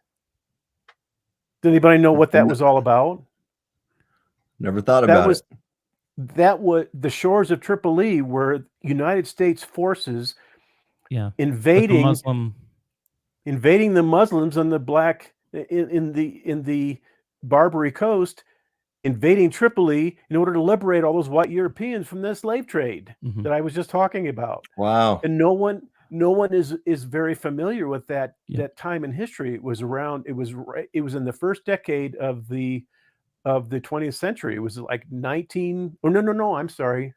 Does anybody know what that was all about? Never thought about it. That was the shores of Tripoli were United States forces invading the Muslims on the black in the Barbary Coast, invading Tripoli in order to liberate all those white Europeans from the slave trade that I was just talking about. Wow. And no one is very familiar with that time in history. It was in the first decade of the 20th century. It was like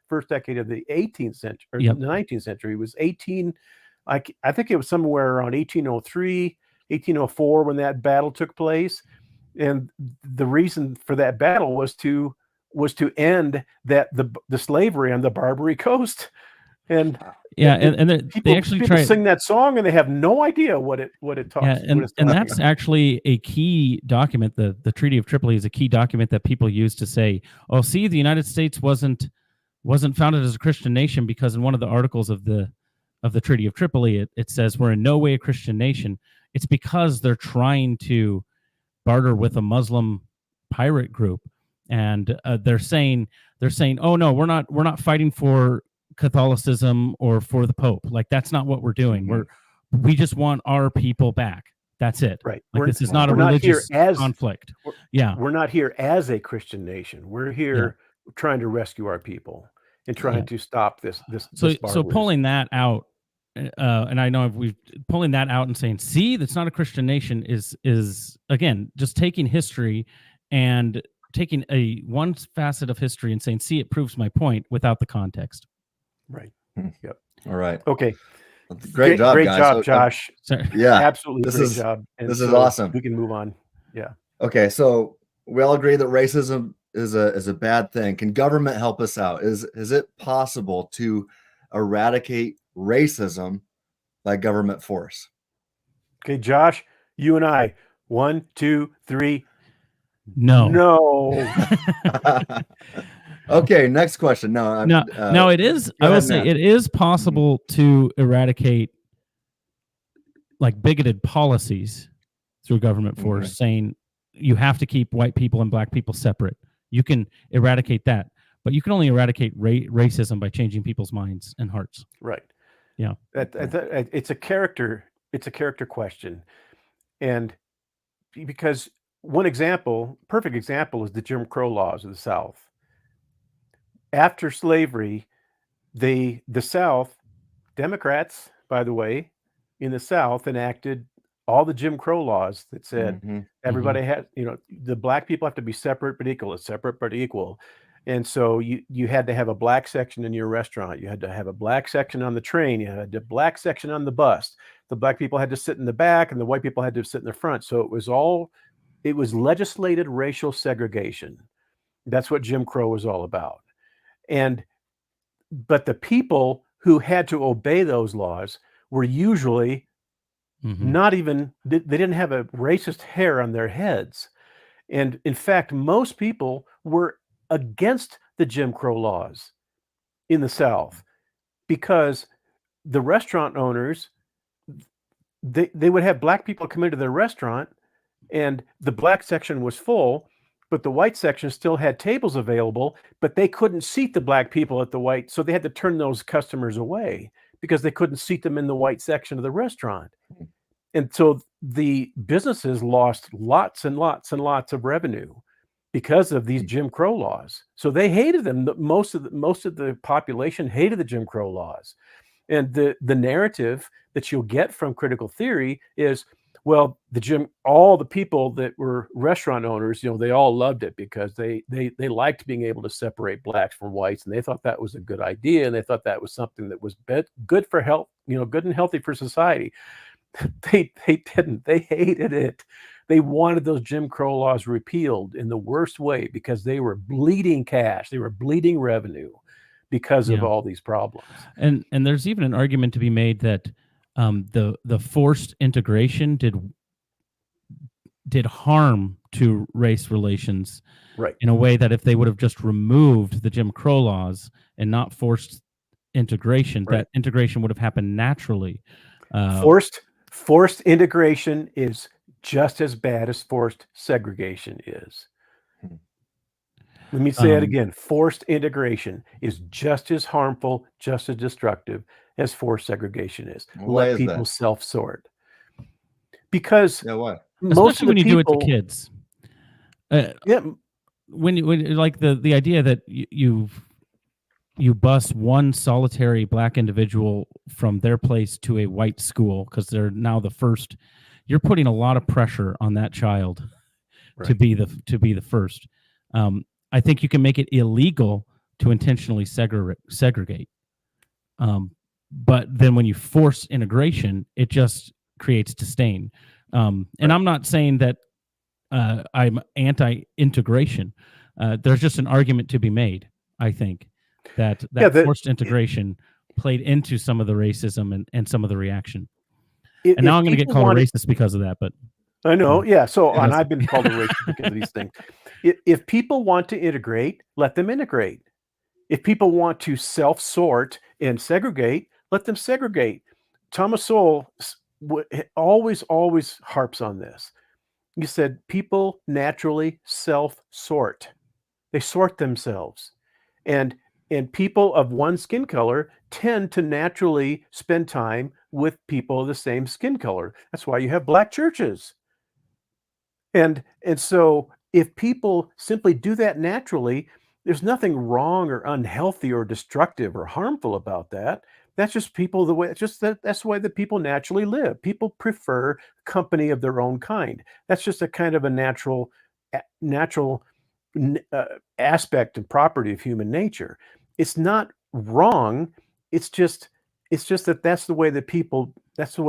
first decade of the 18th century or the 19th century. It was I think it was somewhere around 1803, 1804 when that battle took place. And the reason for that battle was to end the slavery on the Barbary Coast. And they actually try to sing that song and they have no idea what it talks. Yeah, and that's actually a key document. The Treaty of Tripoli is a key document that people use to say, "Oh, see, the United States wasn't founded as a Christian nation because in one of the articles of the Treaty of Tripoli it says we're in no way a Christian nation." It's because they're trying to barter with a Muslim pirate group, and they're saying, "Oh no, we're not fighting for Catholicism or for the Pope. Like that's not what we're doing. We just want our people back. That's it. Right. Like this is not a religious conflict. We're not here as a Christian nation. We're here trying to rescue our people and trying to stop this. So pulling that out, and I know we've pulling that out and saying, see, that's not a Christian nation is again just taking history and taking one facet of history and saying, see, it proves my point without the context. Right. Yep. All right. Okay. Great job, great guys. job, Josh. Yeah, absolutely great job. And this is awesome. We can move on. Yeah. Okay, so we all agree that racism is a bad thing. Can government help us out? Is it possible to eradicate racism by government force? Okay, Josh, you and I. 1, 2, 3. No. Okay, next question. No, it is. I will say it is possible to eradicate like bigoted policies through government force, saying you have to keep white people and black people separate. You can eradicate that, but you can only eradicate racism by changing people's minds and hearts. Right. Yeah. It's a character question, and because perfect example is the Jim Crow laws of the South. After slavery, the South, Democrats, by the way, in the South enacted all the Jim Crow laws that said Mhm. everybody had, the black people have to be separate but equal. It's separate but equal. And so you had to have a black section in your restaurant. You had to have a black section on the train. You had a black section on the bus. The black people had to sit in the back and the white people had to sit in the front. So it was legislated racial segregation. That's what Jim Crow was all about. But the people who had to obey those laws were usually not even, they didn't have a racist hair on their heads. And in fact, most people were against the Jim Crow laws in the South because the restaurant owners, they would have black people come into their restaurant and the black section was full, but the white section still had tables available, but they couldn't seat the black people at the white. So they had to turn those customers away because they couldn't seat them in the white section of the restaurant. And so the businesses lost lots and lots and lots of revenue because of these Jim Crow laws. So they hated them. Most of the population hated the Jim Crow laws. And the narrative that you'll get from critical theory is, well, all the people that were restaurant owners, they all loved it because they liked being able to separate blacks from whites, and they thought that was a good idea, and they thought that was something that was good for health, good and healthy for society. They didn't. They hated it. They wanted those Jim Crow laws repealed in the worst way because they were bleeding cash. They were bleeding revenue because of all these problems. And there's even an argument to be made that the forced integration did harm to race relations, right? In a way that if they would have just removed the Jim Crow laws and not forced integration, that integration would have happened naturally. Forced integration is just as bad as forced segregation is. Let me say it again. Forced integration is just as harmful, just as destructive as forced segregation is. Why Let is people that? self-sort. Because why? Especially when you do it to kids. When like the idea that you bus one solitary black individual from their place to a white school because they're now the first, you're putting a lot of pressure on that child to be the first. I think you can make it illegal to intentionally segregate. But then when you force integration, it just creates disdain. And I'm not saying that I'm anti-integration. There's just an argument to be made, I think, that forced integration played into some of the racism and some of the reaction. And now I'm going to get called a racist because of that, but I know. Yeah. So, and I've been called a racist because of these things. If people want to integrate, let them integrate. If people want to self-sort and segregate, let them segregate. Thomas Sowell always harps on this. He said people naturally self-sort. They sort themselves. And people of one skin color tend to naturally spend time with people of the same skin color. That's why you have black churches. And so if people simply do that naturally, there's nothing wrong or unhealthy or destructive or harmful about that. That's just people that's the way that people naturally live. People prefer company of their own kind. That's just a kind of a natural aspect and property of human nature. It's not wrong. It's just that that's the way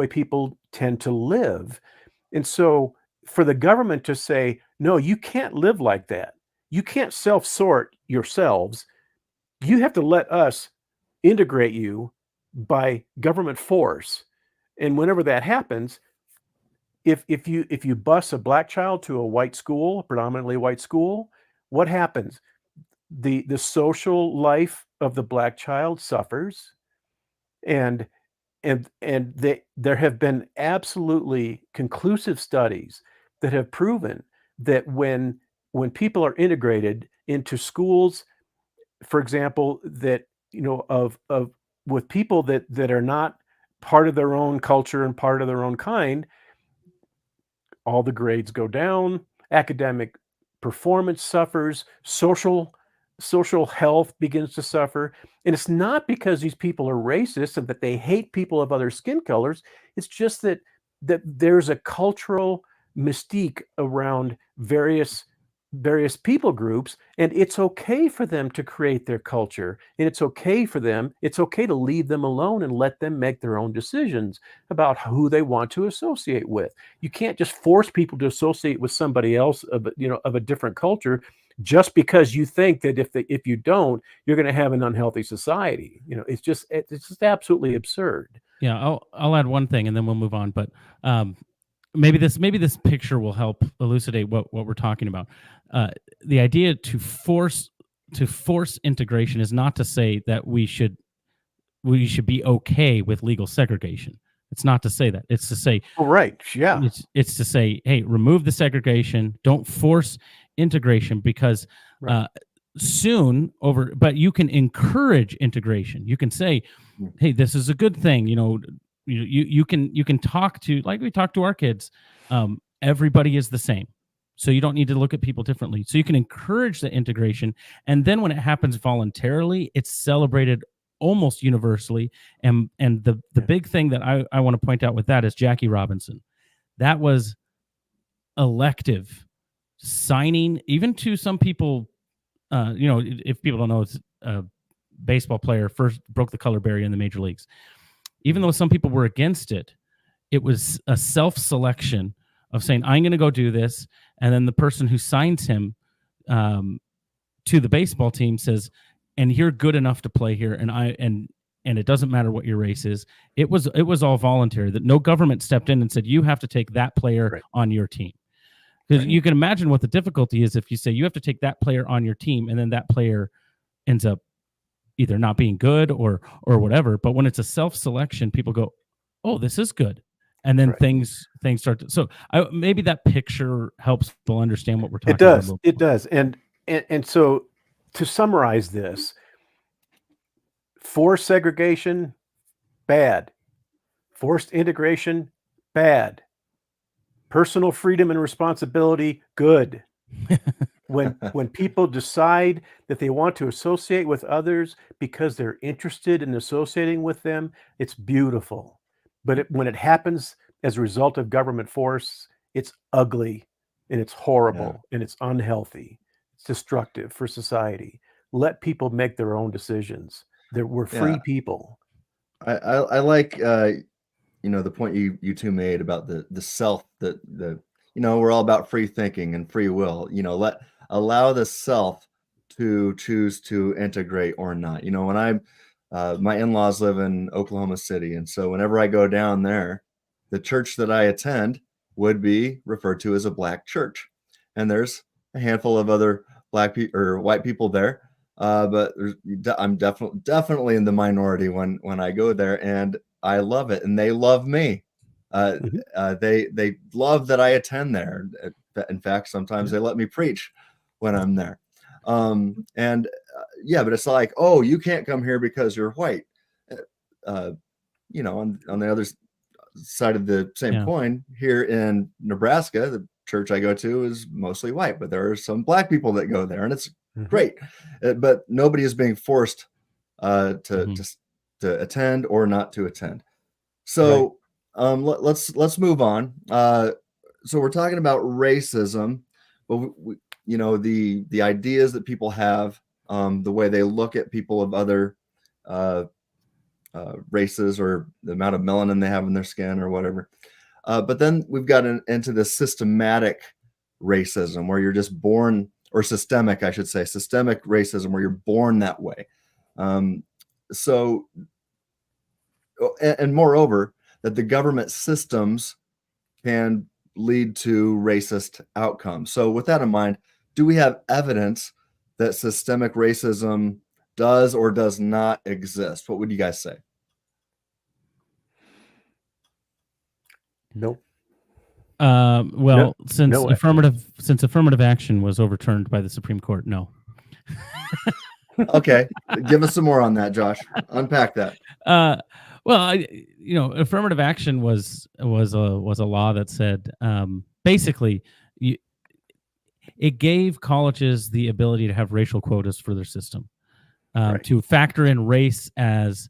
people tend to live. And so for the government to say, no, you can't live like that. You can't self-sort yourselves. You have to let us integrate you by government force. And whenever that happens, if you bus a black child to a white school, a predominantly white school, what happens? The social life of the black child suffers, and there have been absolutely conclusive studies that have proven that when people are integrated into schools, for example, that with people that are not part of their own culture and part of their own kind, all the grades go down, academic performance suffers, social health begins to suffer. And it's not because these people are racist and that they hate people of other skin colors. It's just that that there's a cultural mystique around various people groups, and it's okay for them to create their culture, and it's okay to leave them alone and let them make their own decisions about who they want to associate with. You can't just force people to associate with somebody else of a different culture just because you think that if you don't, you're going to have an unhealthy society. It's just absolutely absurd. Yeah, I'll add one thing and then we'll move on. But maybe this picture will help elucidate what we're talking about. The idea to force integration is not to say that we should be okay with legal segregation. It's not to say that. It's to say, oh, right, yeah, it's to say, hey, remove the segregation. Don't force integration, because right. But you can encourage integration. You can say, hey, this is a good thing. You can talk to, like we talk to our kids. Everybody is the same. So you don't need to look at people differently. So you can encourage the integration. And then when it happens voluntarily, it's celebrated almost universally. And the big thing that I want to point out with that is Jackie Robinson. That was elective signing, even to some people. If people don't know, it's a baseball player first broke the color barrier in the major leagues. Even though some people were against it, it was a self-selection of saying, I'm going to go do this. And then the person who signs him to the baseball team says, and you're good enough to play here. And it doesn't matter what your race is. It was all voluntary, that no government stepped in and said, you have to take that player right. on your team. Because you can imagine what the difficulty is if you say you have to take that player on your team, and then that player ends up either not being good or whatever. But when it's a self-selection, people go, oh, this is good. And then right. things start to, so maybe that picture helps people understand what we're talking about. It does. And so to summarize this, forced segregation, bad. Forced integration, bad. Personal freedom and responsibility, good. When people decide that they want to associate with others because they're interested in associating with them, it's beautiful. But when it happens as a result of government force, it's ugly and it's horrible and it's unhealthy. It's destructive for society. Let people make their own decisions. We're free people. I like the point you two made about the self, we're all about free thinking and free will. Allow the self to choose to integrate or not. When my in-laws live in Oklahoma City, and so whenever I go down there, the church that I attend would be referred to as a black church, and there's a handful of other black people or white people there, but I'm definitely in the minority when I go there, and I love it, and they love me. They love that I attend there. In fact, sometimes they let me preach when I'm there. But it's like, oh, you can't come here because you're white. On the other side of the same coin, here in Nebraska, the church I go to is mostly white, but there are some black people that go there, and it's great. But nobody is being forced to attend or not to attend. So let's move on. So we're talking about racism, but the ideas that people have, the way they look at people of other races, or the amount of melanin they have in their skin or whatever. But then we've got into this systematic racism, where you're just born, or systemic racism, where you're born that way. And moreover, that the government systems can lead to racist outcomes. So with that in mind, do we have evidence that systemic racism does or does not exist? What would you guys say? Nope. Since affirmative action was overturned by the Supreme Court, no. Okay, give us some more on that, Josh. Unpack that. Affirmative action was a law that said, basically, it gave colleges the ability to have racial quotas for their system, to factor in race as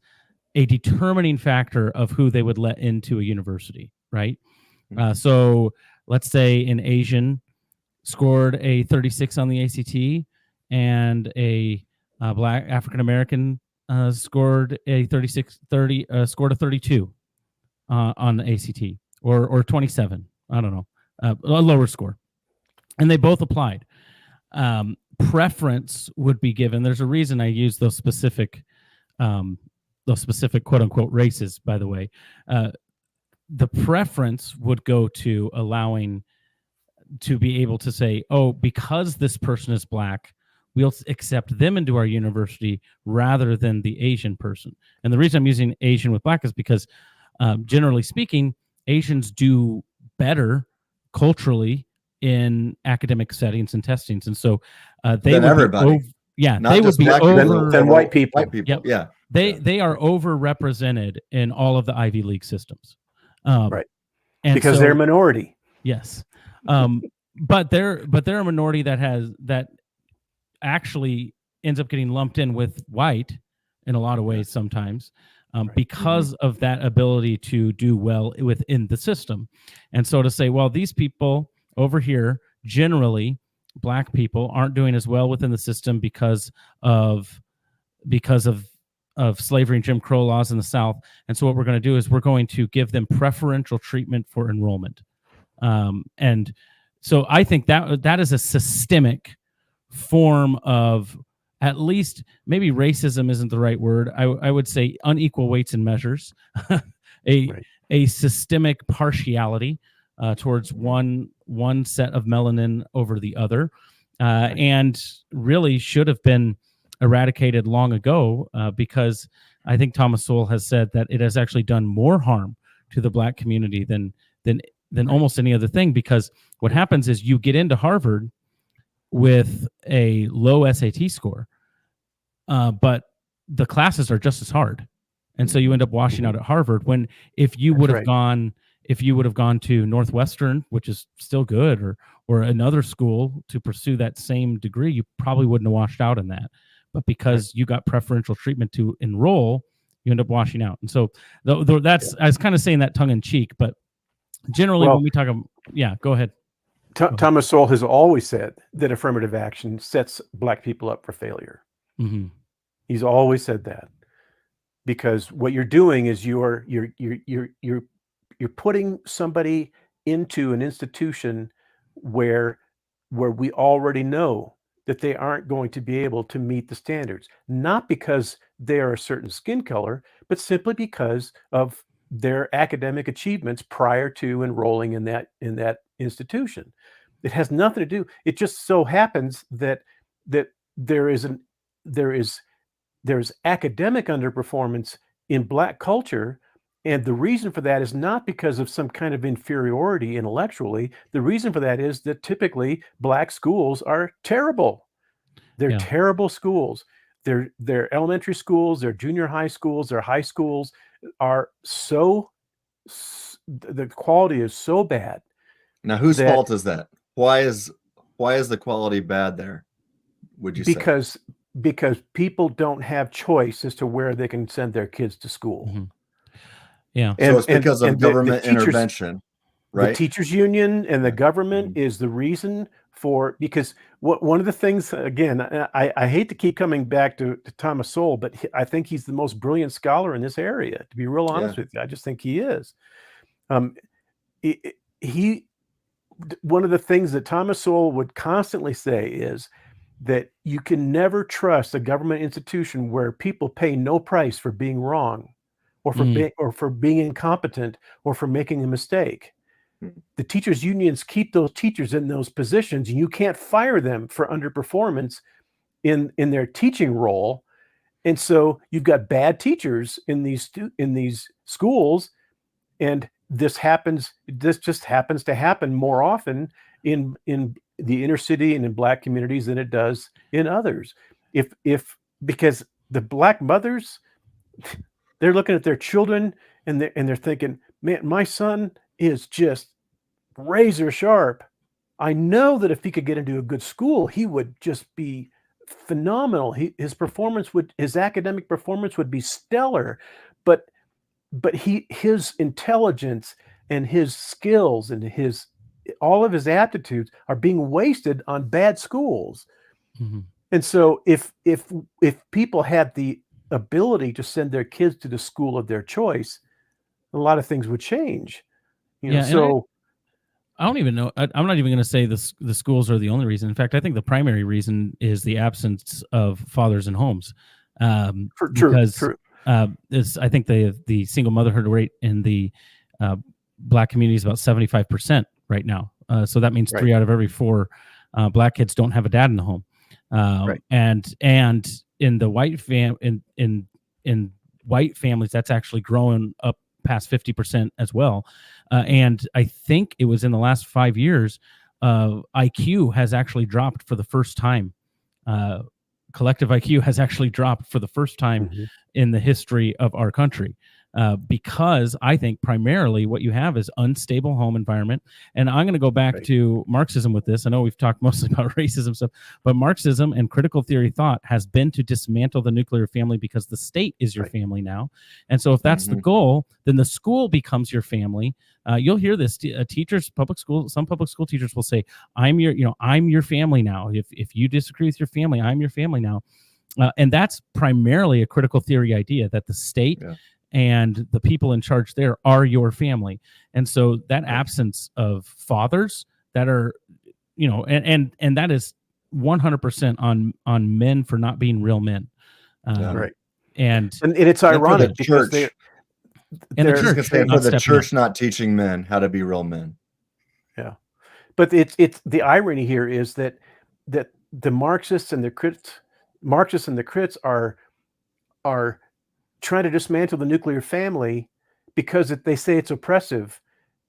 a determining factor of who they would let into a university, right? So let's say an Asian scored a 36 on the ACT, and a Black African American scored a 32 on the ACT, or 27. I don't know, a lower score, and they both applied. Preference would be given. There's a reason I use those specific quote unquote races, by the way. The preference would go to allowing to be able to say, oh, because this person is Black, we'll accept them into our university rather than the Asian person. And the reason I'm using Asian with Black is because generally speaking, Asians do better culturally in academic settings and testings. And so they Than would everybody. not They would be Black over than white people. White people. Yep. Yeah. They are overrepresented in all of the Ivy League systems. Right. And Because so, they're a minority. yes. But they're a minority that actually ends up getting lumped in with white in a lot of ways sometimes, because of that ability to do well within the system. And so to say, well, these people over here, generally Black people, aren't doing as well within the system because of slavery and Jim Crow laws in the South. And so what we're going to do is we're going to give them preferential treatment for enrollment. And so I think that is a systemic form of, at least, maybe racism isn't the right word. I would say unequal weights and measures, a systemic partiality towards one set of melanin over the other, and really should have been eradicated long ago, because I think Thomas Sowell has said that it has actually done more harm to the Black community than almost any other thing. Because what happens is you get into Harvard with a low SAT score, but the classes are just as hard, and so you end up washing out at Harvard. When if you would have gone to Northwestern, which is still good, or another school to pursue that same degree, you probably wouldn't have washed out in that. But because you got preferential treatment to enroll, you end up washing out. And so that's, I was kind of saying that tongue in cheek, but generally when we talk about, go ahead. Thomas Sowell has always said that affirmative action sets Black people up for failure. Mm-hmm. He's always said that, because what you're doing is you're putting somebody into an institution where we already know that they aren't going to be able to meet the standards, not because they are a certain skin color, but simply because of their academic achievements prior to enrolling in that institution. It has nothing to do. It just so happens that there's academic underperformance in Black culture. And the reason for that is not because of some kind of inferiority intellectually. The reason for that is that typically Black schools are terrible. They're terrible schools. Their elementary schools, their junior high schools, their high schools are the quality is so bad. Now, whose fault is that? Why is the quality bad there, would you say? Because people don't have choice as to where they can send their kids to school. Mm-hmm. Yeah. So it's because of government intervention, right? The teachers union and the government is the reason for, because one of the things, again, I hate to keep coming back to Thomas Sowell, but I think he's the most brilliant scholar in this area, to be real honest with you. I just think he is. One of the things that Thomas Sowell would constantly say is that you can never trust a government institution where people pay no price for being wrong, or for being incompetent, or for making a mistake. The teachers unions keep those teachers in those positions, and you can't fire them for underperformance in their teaching role. And so you've got bad teachers in these schools, and this just happens to happen more often in the inner city and in Black communities than it does in others. Because the Black mothers, they're looking at their children and they're thinking, man, my son is just razor sharp. I know that if he could get into a good school, he would just be phenomenal. His academic performance would be stellar, but his intelligence and his skills and all of his aptitudes are being wasted on bad schools. Mhm. And so if people had the ability to send their kids to the school of their choice, a lot of things would change. Yeah, and So I don't even know. I'm not even going to say the schools are the only reason. In fact, I think the primary reason is the absence of fathers in homes, because true. I think the single motherhood rate in the Black community is about 75% right now. So that means Right. 3 out of every 4 Black kids don't have a dad in the home. Right. And in the white in white families, that's actually growing up past 50% as well. And I think it was in the last 5 years, IQ has actually dropped for the first time. Collective IQ has actually dropped for the first time Mhm. in the history of our country. Because I think primarily what you have is unstable home environment. And I'm going to go back Right. to Marxism with this. I know we've talked mostly about racism stuff, but Marxism and critical theory thought has been to dismantle the nuclear family because the state is your Right. family now. And so if that's the goal, then the school becomes your family. You'll hear this. Teachers, some public school teachers will say, I'm your family now. If you disagree with your family, I'm your family now. And that's primarily a critical theory idea that the state and the people in charge there are your family. And so that absence of fathers that are, and that is 100% on men for not being real men. Right. And it's ironic because they're not the stepping church up. not teaching men how to be real men. Yeah. But it's the irony here is that the Marxists and the crits are trying to dismantle the nuclear family because they say it's oppressive.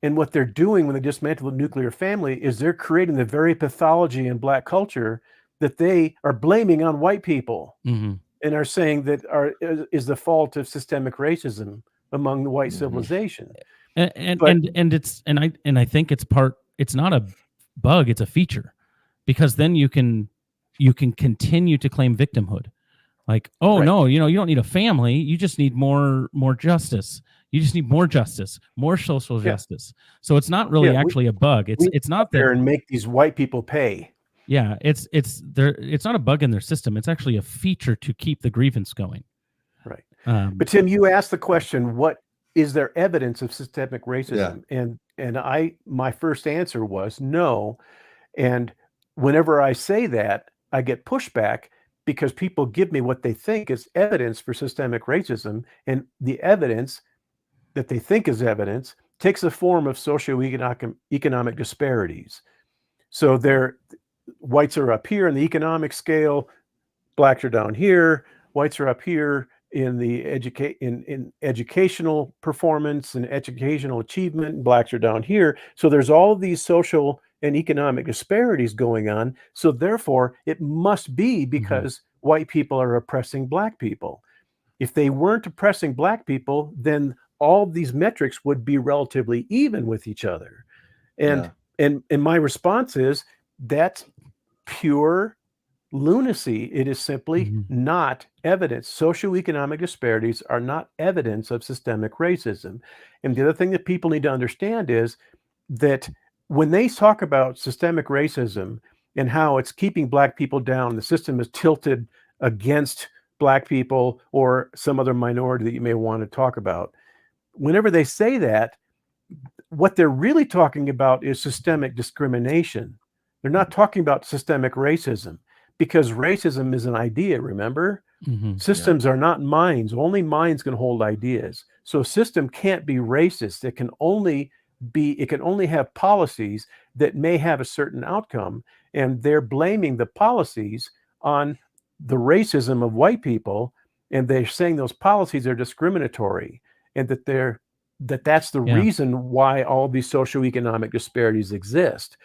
And what they're doing when they dismantle the nuclear family is they're creating the very pathology in Black culture that they are blaming on white people, Mm-hmm. and are saying that is the fault of systemic racism among the white civilization. And I think it's not a bug, it's a feature, because then you can continue to claim victimhood. Like, no, you don't need a family. You just need more justice. You just need more justice, more social justice. So it's not really actually a bug. It's not that, and make these white people pay. Yeah, it's not a bug in their system. It's actually a feature to keep the grievance going. Right. But Tim, you asked the question, what is there evidence of systemic racism? And my first answer was no. And whenever I say that, I get pushback because people give me what they think is evidence for systemic racism, and the evidence that they think is evidence takes the form of socioeconomic disparities. So whites are up here in the economic scale, Blacks are down here, whites are up here in the in educational performance and educational achievement, and Blacks are down here. So there's all of these social and economic disparities going on. So therefore, it must be because white people are oppressing Black people. If they weren't oppressing Black people, then all these metrics would be relatively even with each other. And my response is that's pure lunacy. It is simply not evidence. Socioeconomic disparities are not evidence of systemic racism. And the other thing that people need to understand is that when they talk about systemic racism and how it's keeping Black people down, the system is tilted against Black people or some other minority that you may want to talk about. Whenever they say that, what they're really talking about is systemic discrimination. They're not talking about systemic racism, because racism is an idea, remember? Systems are not minds. Only minds can hold ideas. So a system can't be racist. It can only have policies that may have a certain outcome, and they're blaming the policies on the racism of white people, and they're saying those policies are discriminatory, and that's the reason why all these socioeconomic disparities exist.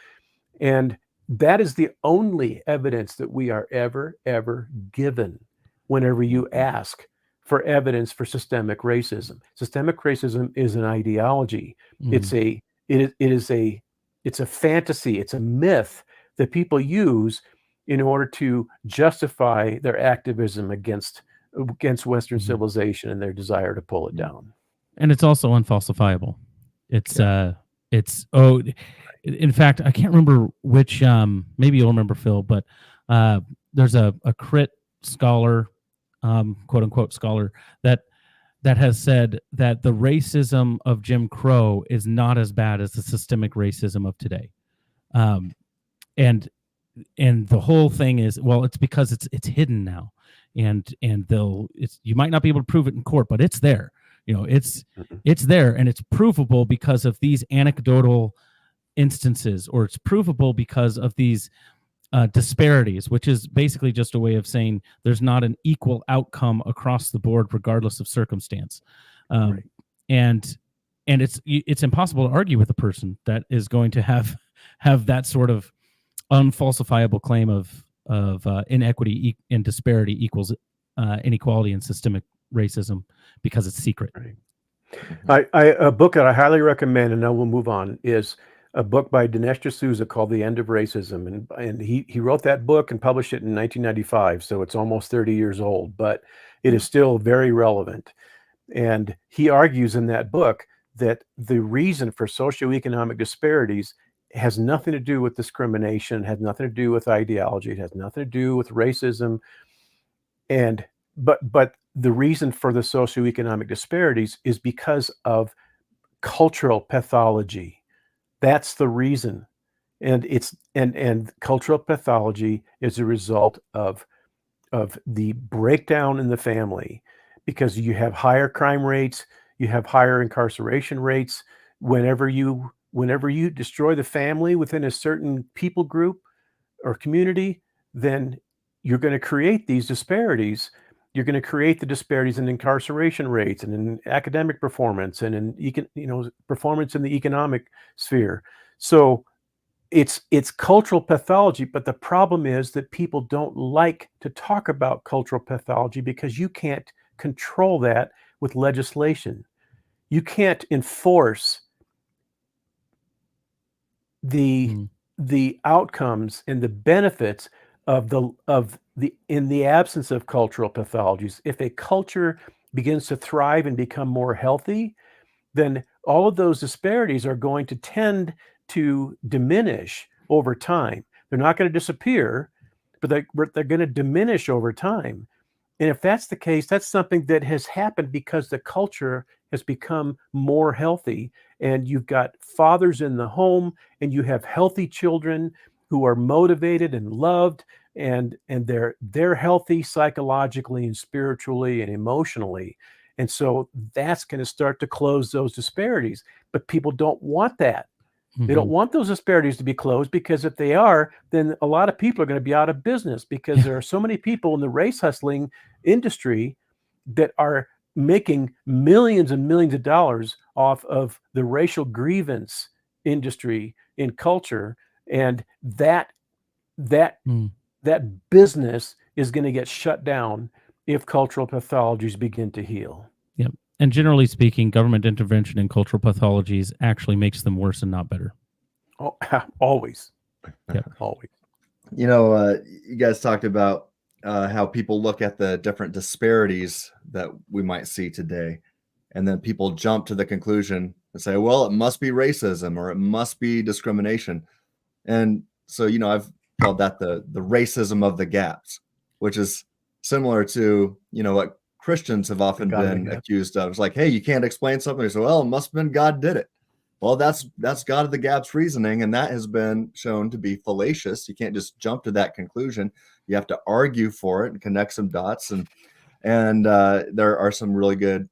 And that is the only evidence that we are ever given whenever you ask for evidence for systemic racism. Systemic racism is an ideology. It's a fantasy. It's a myth that people use in order to justify their activism against Western civilization and their desire to pull it down. And it's also unfalsifiable. It's in fact, I can't remember which. Maybe you'll remember, Phil, but there's a crit scholar, quote unquote scholar, that has said that the racism of Jim Crow is not as bad as the systemic racism of today. And the whole thing is, well, it's because it's hidden now, and you might not be able to prove it in court, but it's there. It's there, and it's provable because of these anecdotal instances, or it's provable because of these disparities, which is basically just a way of saying there's not an equal outcome across the board, regardless of circumstance. Right. And it's impossible to argue with a person that is going to have that sort of unfalsifiable claim of inequity and disparity equals inequality and systemic racism, because it's secret. Right. A book that I highly recommend, and then we'll move on, is a book by Dinesh D'Souza called The End of Racism. And he wrote that book and published it in 1995. So it's almost 30 years old, but it is still very relevant. And he argues in that book that the reason for socioeconomic disparities has nothing to do with discrimination, has nothing to do with ideology, it has nothing to do with racism. But the reason for the socioeconomic disparities is because of cultural pathology. That's the reason. And cultural pathology is a result of the breakdown in the family, because you have higher crime rates, you have higher incarceration rates. Whenever you destroy the family within a certain people group or community, then you're going to create these disparities. You're going to create the disparities in incarceration rates and in academic performance and in performance in the economic sphere. So it's cultural pathology, but the problem is that people don't like to talk about cultural pathology because you can't control that with legislation. You can't enforce the outcomes and the benefits of in the absence of cultural pathologies. If a culture begins to thrive and become more healthy, then all of those disparities are going to tend to diminish over time. They're not going to disappear, but they're going to diminish over time. And if that's the case, that's something that has happened because the culture has become more healthy, and you've got fathers in the home, and you have healthy children who are motivated and loved, and they're healthy psychologically and spiritually and emotionally. And so that's going to start to close those disparities. But people don't want that. They don't want those disparities to be closed, because if they are, then a lot of people are going to be out of business, because there are so many people in the race hustling industry that are making millions and millions of dollars off of the racial grievance industry in culture. And that business is going to get shut down if cultural pathologies begin to heal. Yep. And generally speaking, government intervention in cultural pathologies actually makes them worse and not better. Oh, always. Yep. Always. You guys talked about how people look at the different disparities that we might see today, and then people jump to the conclusion and say, well, it must be racism or it must be discrimination. And so, I've called that the racism of the gaps, which is similar to, what Christians have often been accused of. It's like, hey, you can't explain something. So, well, it must have been God did it. Well, that's God of the gaps reasoning, and that has been shown to be fallacious. You can't just jump to that conclusion. You have to argue for it and connect some dots, and there are some really good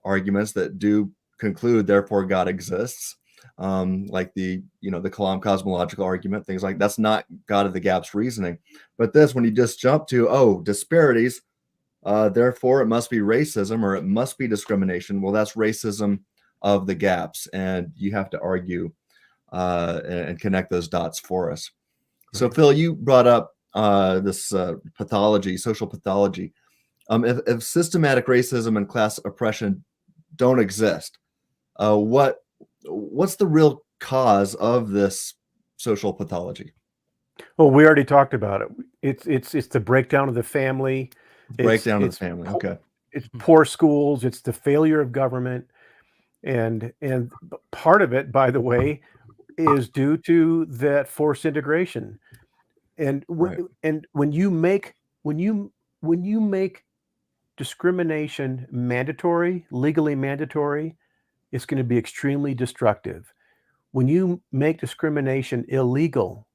arguments that do conclude, therefore God exists, like the Kalam cosmological argument, things like that's not God of the gaps reasoning. But this, when you just jump to disparities, therefore it must be racism or it must be discrimination. Well, that's racism of the gaps, and you have to argue and connect those dots for us. Right. So, Phil, you brought up this pathology, social pathology. If systematic racism and class oppression don't exist, what's the real cause of this social pathology? Well, we already talked about it. It's the breakdown of the family. Breakdown of the family. Okay. It's poor schools. It's the failure of government. And part of it, by the way, is due to that forced integration. And Right. when you make discrimination mandatory, legally mandatory, it's going to be extremely destructive. When you make discrimination illegal,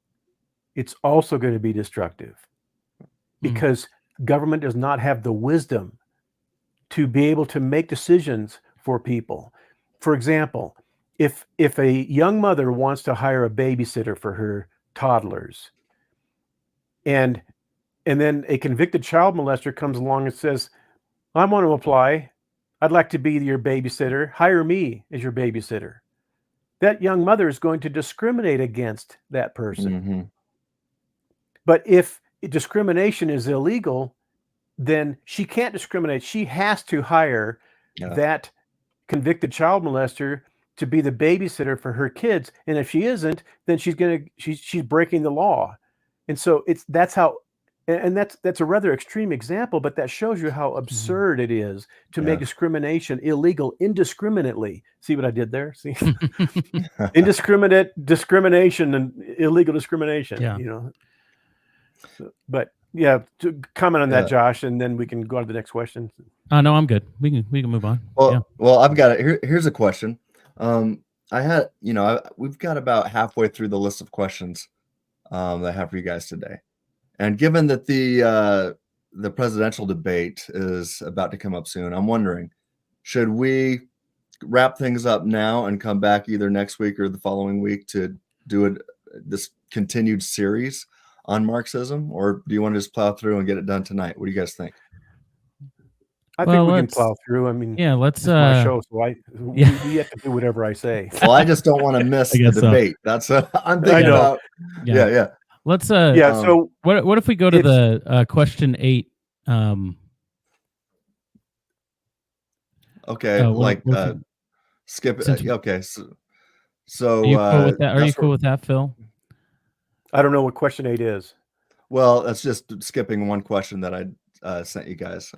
it's also going to be destructive because government does not have the wisdom to be able to make decisions for people. For example, if a young mother wants to hire a babysitter for her toddlers, and then a convicted child molester comes along and says, "I want to apply. I'd like to be your babysitter. Hire me as your babysitter." That young mother is going to discriminate against that person. Mm-hmm. But if discrimination is illegal, then she can't discriminate. She has to hire Yeah. that convicted child molester to be the babysitter for her kids. And if she isn't, then she's breaking the law. And so that's a rather extreme example, but that shows you how absurd it is to make discrimination illegal indiscriminately. See what I did there? See, indiscriminate discrimination and illegal discrimination. Yeah. You know. So, but yeah, to comment on that, Josh, and then we can go on to the next question. No, I'm good. We can move on. Well, I've got it. Here's a question. I had, we've got about halfway through the list of questions that I have for you guys today. And given that the presidential debate is about to come up soon, I'm wondering, should we wrap things up now and come back either next week or the following week to do this continued series on Marxism, or do you want to just plow through and get it done tonight? What do you guys think? I think we can plow through. I mean, let's. My show, so we have to do whatever I say. Well, I just don't want to miss the debate. That's I'm thinking about. Yeah. Let's. So what if we go to the question 8? Okay, skip it. Okay, so are you cool with that? Are you cool with that, Phil? I don't know what question 8 is. Well, that's just skipping one question that I sent you guys.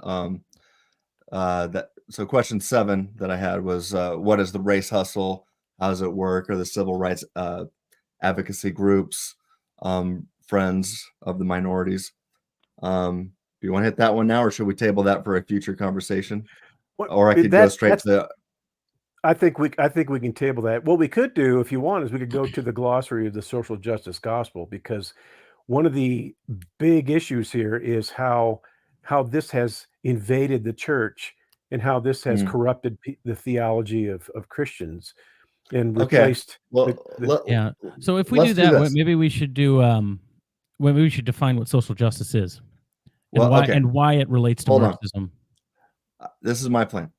So question 7 that I had was, what is the race hustle? How does it work? Are the civil rights advocacy groups friends of the minorities? Do you want to hit that one now, or should we table that for a future conversation? Or I could go straight to. I think we can table that. What we could do, if you want, is we could go to the glossary of the social justice gospel, because one of the big issues here is how this has invaded the church and how this has corrupted the theology of Christians and replaced. So if we do that, maybe we should do. Maybe we should define what social justice is, and why it relates to Marxism. This is my plan.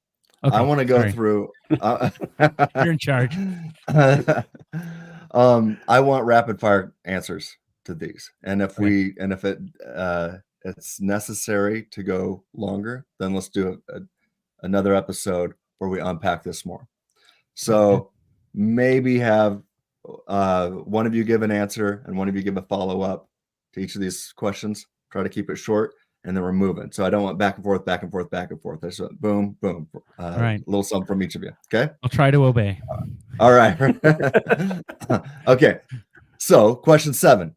Okay, I want to go through. You're in charge. I want rapid fire answers to these, and if it's necessary to go longer, then let's do another episode where we unpack this more. So maybe have one of you give an answer and one of you give a follow up to each of these questions. Try to keep it short. And then we're moving. So I don't want back and forth, back and forth, back and forth. There's a boom, boom. Right. A little something from each of you. Okay. I'll try to obey. All right. Okay. So question 7.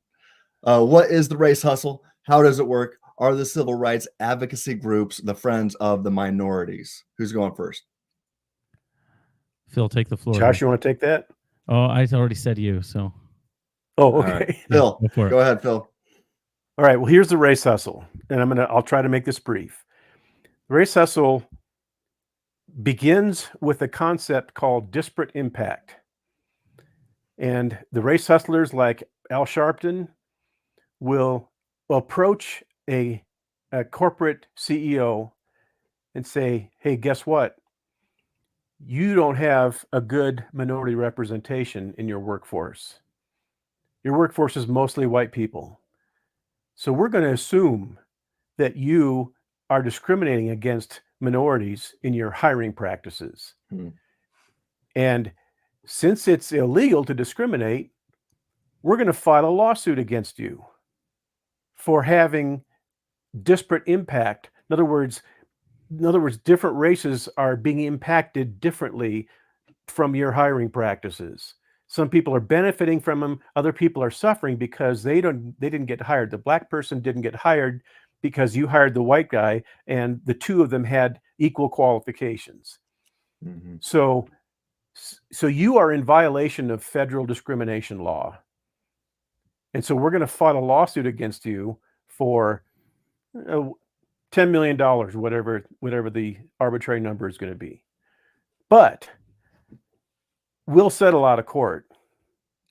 What is the race hustle? How does it work? Are the civil rights advocacy groups the friends of the minorities? Who's going first? Phil, take the floor. Josh, you want to take that? Oh, I already said you. So. Oh, okay. Right. Phil, go ahead, Phil. All right, well, here's the race hustle, and I'll try to make this brief. The race hustle begins with a concept called disparate impact. And the race hustlers like Al Sharpton will approach a corporate CEO and say, hey, guess what? You don't have a good minority representation in your workforce. Your workforce is mostly white people. So we're going to assume that you are discriminating against minorities in your hiring practices. And since it's illegal to discriminate, we're going to file a lawsuit against you for having disparate impact. In other words, different races are being impacted differently from your hiring practices. Some people are benefiting from them. Other people are suffering because they didn't get hired. The black person didn't get hired because you hired the white guy, and the two of them had equal qualifications. Mm-hmm. So you are in violation of federal discrimination law. And so we're going to file a lawsuit against you for $10 million, whatever the arbitrary number is going to be. But we'll settle out of court.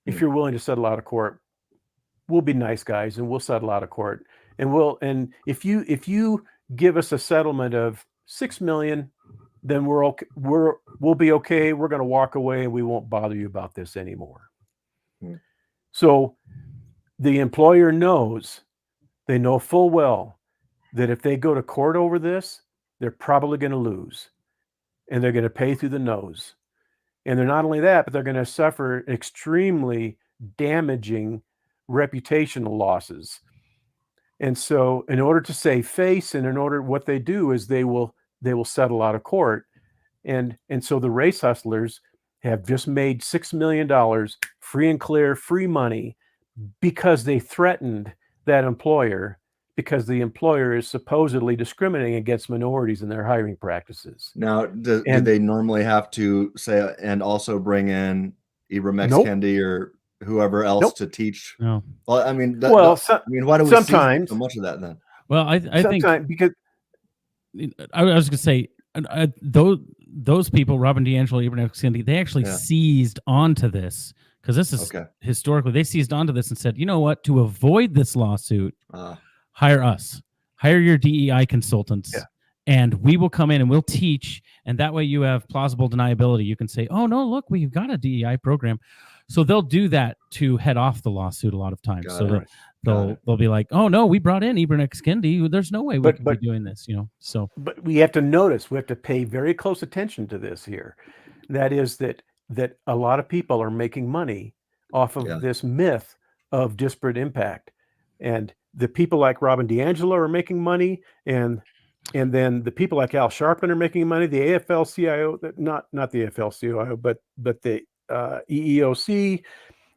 If you're willing to settle out of court, we'll be nice guys and we'll settle out of court. And if you give us a settlement of $6 million, then we'll be okay. We're going to walk away and we won't bother you about this anymore. So the employer knows, they know full well that if they go to court over this, they're probably going to lose, and they're going to pay through the nose. And they're not only that, but they're going to suffer extremely damaging reputational losses. And so in order to save face, and in order, what they do is they will settle out of court. And so the race hustlers have just made $6 million free and clear, free money, because they threatened that employer, because the employer is supposedly discriminating against minorities in their hiring practices. Now, do they normally have to say and also bring in Ibram X. Nope. Kendi or whoever else Nope. to teach? No. Well, I mean, why do we sometimes see so much of that then? Well, I think because I was going to say those people, Robin DiAngelo, Ibram X. Kendi, they actually seized onto this, because this is historically, they seized onto this and said, you know what, to avoid this lawsuit, hire us, hire your DEI consultants, and we will come in and we'll teach. And that way you have plausible deniability. You can say, oh no, look, we've got a DEI program. So they'll do that to head off the lawsuit a lot of times. They'll be like, oh no, we brought in Ibram X. Kendi. There's no way we could be doing this, So, but we have to notice, we have to pay very close attention to this here. That is that a lot of people are making money off of this myth of disparate impact, and the people like Robin DiAngelo are making money, and then the people like Al Sharpton are making money. The AFL-CIO, not the AFL-CIO, but the EEOC.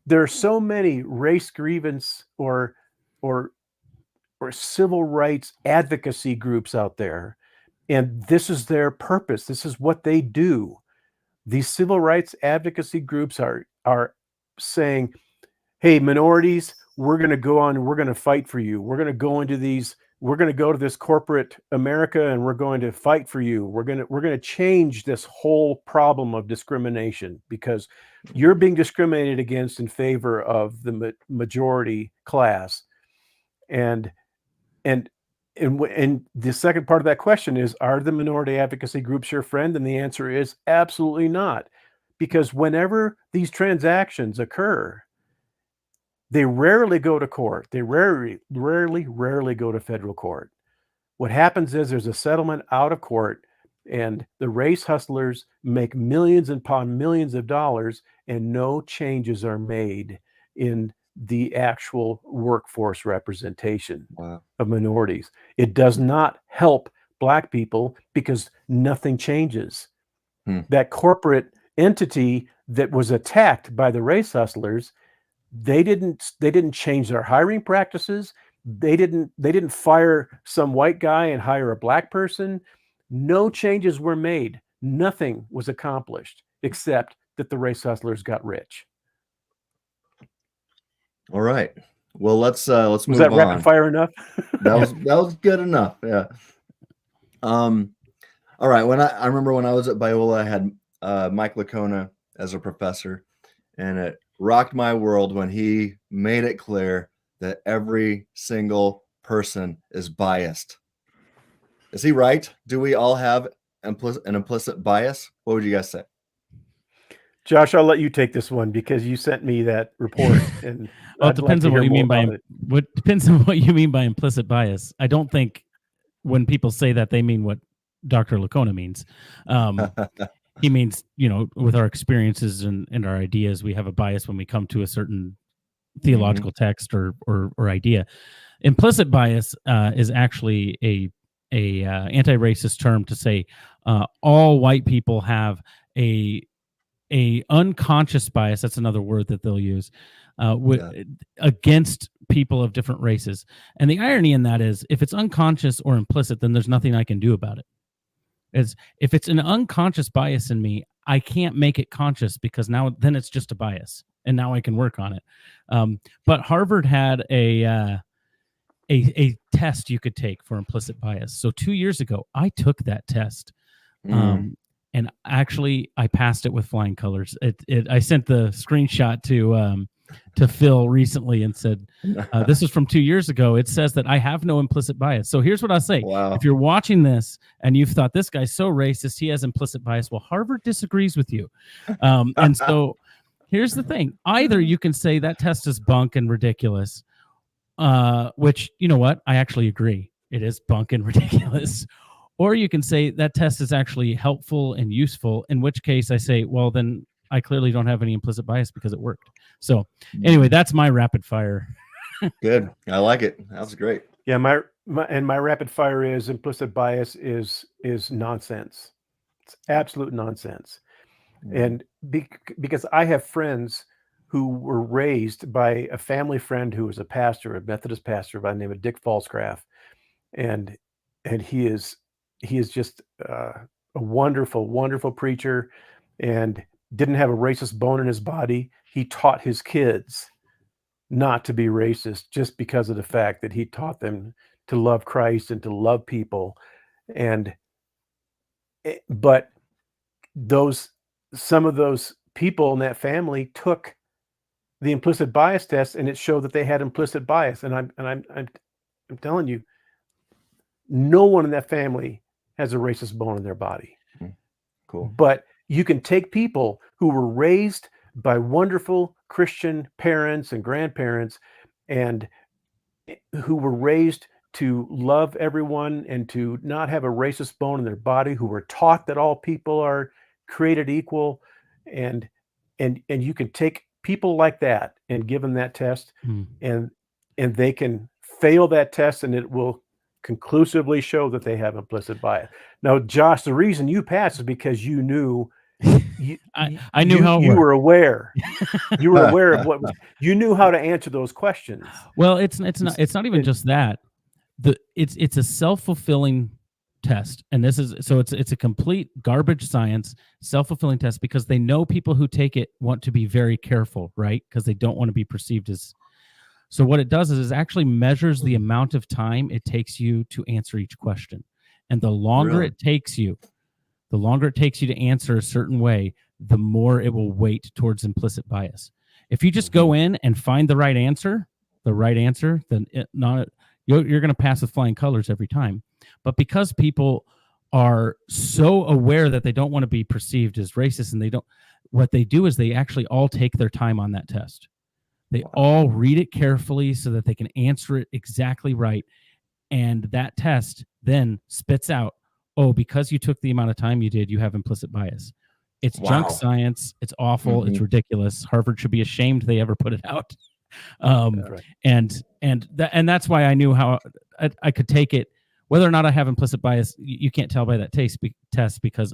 There are so many race grievance or civil rights advocacy groups out there, and this is their purpose. This is what they do. These civil rights advocacy groups are saying, hey, minorities, we're going to go on, we're going to fight for you. We're going to go to this corporate America, and we're going to fight for you. We're going to change this whole problem of discrimination, because you're being discriminated against in favor of the majority class. And the second part of that question is, are the minority advocacy groups your friend? And the answer is absolutely not, because whenever these transactions occur, they rarely go to court. They rarely go to federal court. What happens is there's a settlement out of court, and the race hustlers make millions upon millions of dollars, and no changes are made in the actual workforce representation of minorities. It does not help Black people because nothing changes. That corporate entity that was attacked by the race hustlers, they didn't change their hiring practices. They didn't fire some white guy and hire a Black person. No changes were made. Nothing was accomplished except that the race hustlers got rich. All right. Well, let's move on. Was that rapid fire enough? That was good enough. Yeah. All right. I remember when I was at Biola, I had Mike Licona as a professor, and it rocked my world when he made it clear that every single person is biased. Is he right? Do we all have an implicit bias? What would you guys say? Josh, I'll let you take this one because you sent me that report. And well, it depends on what you mean by implicit bias. I don't think when people say that, they mean what Dr. Licona means. He means, with our experiences and our ideas, we have a bias when we come to a certain theological text or idea. Implicit bias is actually a anti-racist term to say all white people have a a unconscious bias. That's another word that they'll use Yeah. against people of different races. And the irony in that is, if it's unconscious or implicit, then there's nothing I can do about it. If it's an unconscious bias in me, I can't make it conscious, because then it's just a bias, and now I can work on it. But Harvard had a test you could take for implicit bias. So 2 years ago, I took that test. And actually, I passed it with flying colors. I sent the screenshot to Phil recently and said, this is from 2 years ago. It says that I have no implicit bias. So here's what I'll say. Wow. If you're watching this and you've thought, this guy's so racist, he has implicit bias, well, Harvard disagrees with you. And so here's the thing. Either you can say that test is bunk and ridiculous, which, you know what? I actually agree. It is bunk and ridiculous. Or you can say that test is actually helpful and useful, in which case I say, well, then I clearly don't have any implicit bias because it worked. So anyway, that's my rapid fire. Good. I like it. That was great. Yeah, my rapid fire is implicit bias is nonsense. It's absolute nonsense. And because I have friends who were raised by a family friend who was a pastor, a Methodist pastor by the name of Dick Falsgraf, and he is just a wonderful, wonderful preacher, and didn't have a racist bone in his body. He taught his kids not to be racist just because of the fact that he taught them to love Christ and to love people. But some of those people in that family took the implicit bias test, and it showed that they had implicit bias. And I'm telling you, no one in that family has a racist bone in their body. Cool. But you can take people who were raised by wonderful Christian parents and grandparents, and who were raised to love everyone and to not have a racist bone in their body, who were taught that all people are created equal, and you can take people like that and give them that test, and they can fail that test, and it will conclusively show that they have implicit bias. Now, Josh, the reason you passed is because you knew. I knew how you were aware. You were aware of what was. You knew how to answer those questions. Well, it's not even just that. It's a self-fulfilling test, and this is so it's a complete garbage science, self-fulfilling test, because they know people who take it want to be very careful, right? Because they don't want to be perceived as. So what it does is it actually measures the amount of time it takes you to answer each question, and the longer it takes you to answer a certain way, the more it will weight towards implicit bias. If you just go in and find the right answer, then you're going to pass with flying colors every time. But because people are so aware that they don't want to be perceived as racist, and what they do is they actually all take their time on that test. They all read it carefully so that they can answer it exactly right. And that test then spits out, oh, because you took the amount of time you did, you have implicit bias. It's junk science. It's awful. It's ridiculous. Harvard should be ashamed they ever put it out. And that's why I knew how I could take it. Whether or not I have implicit bias, you can't tell by that test, because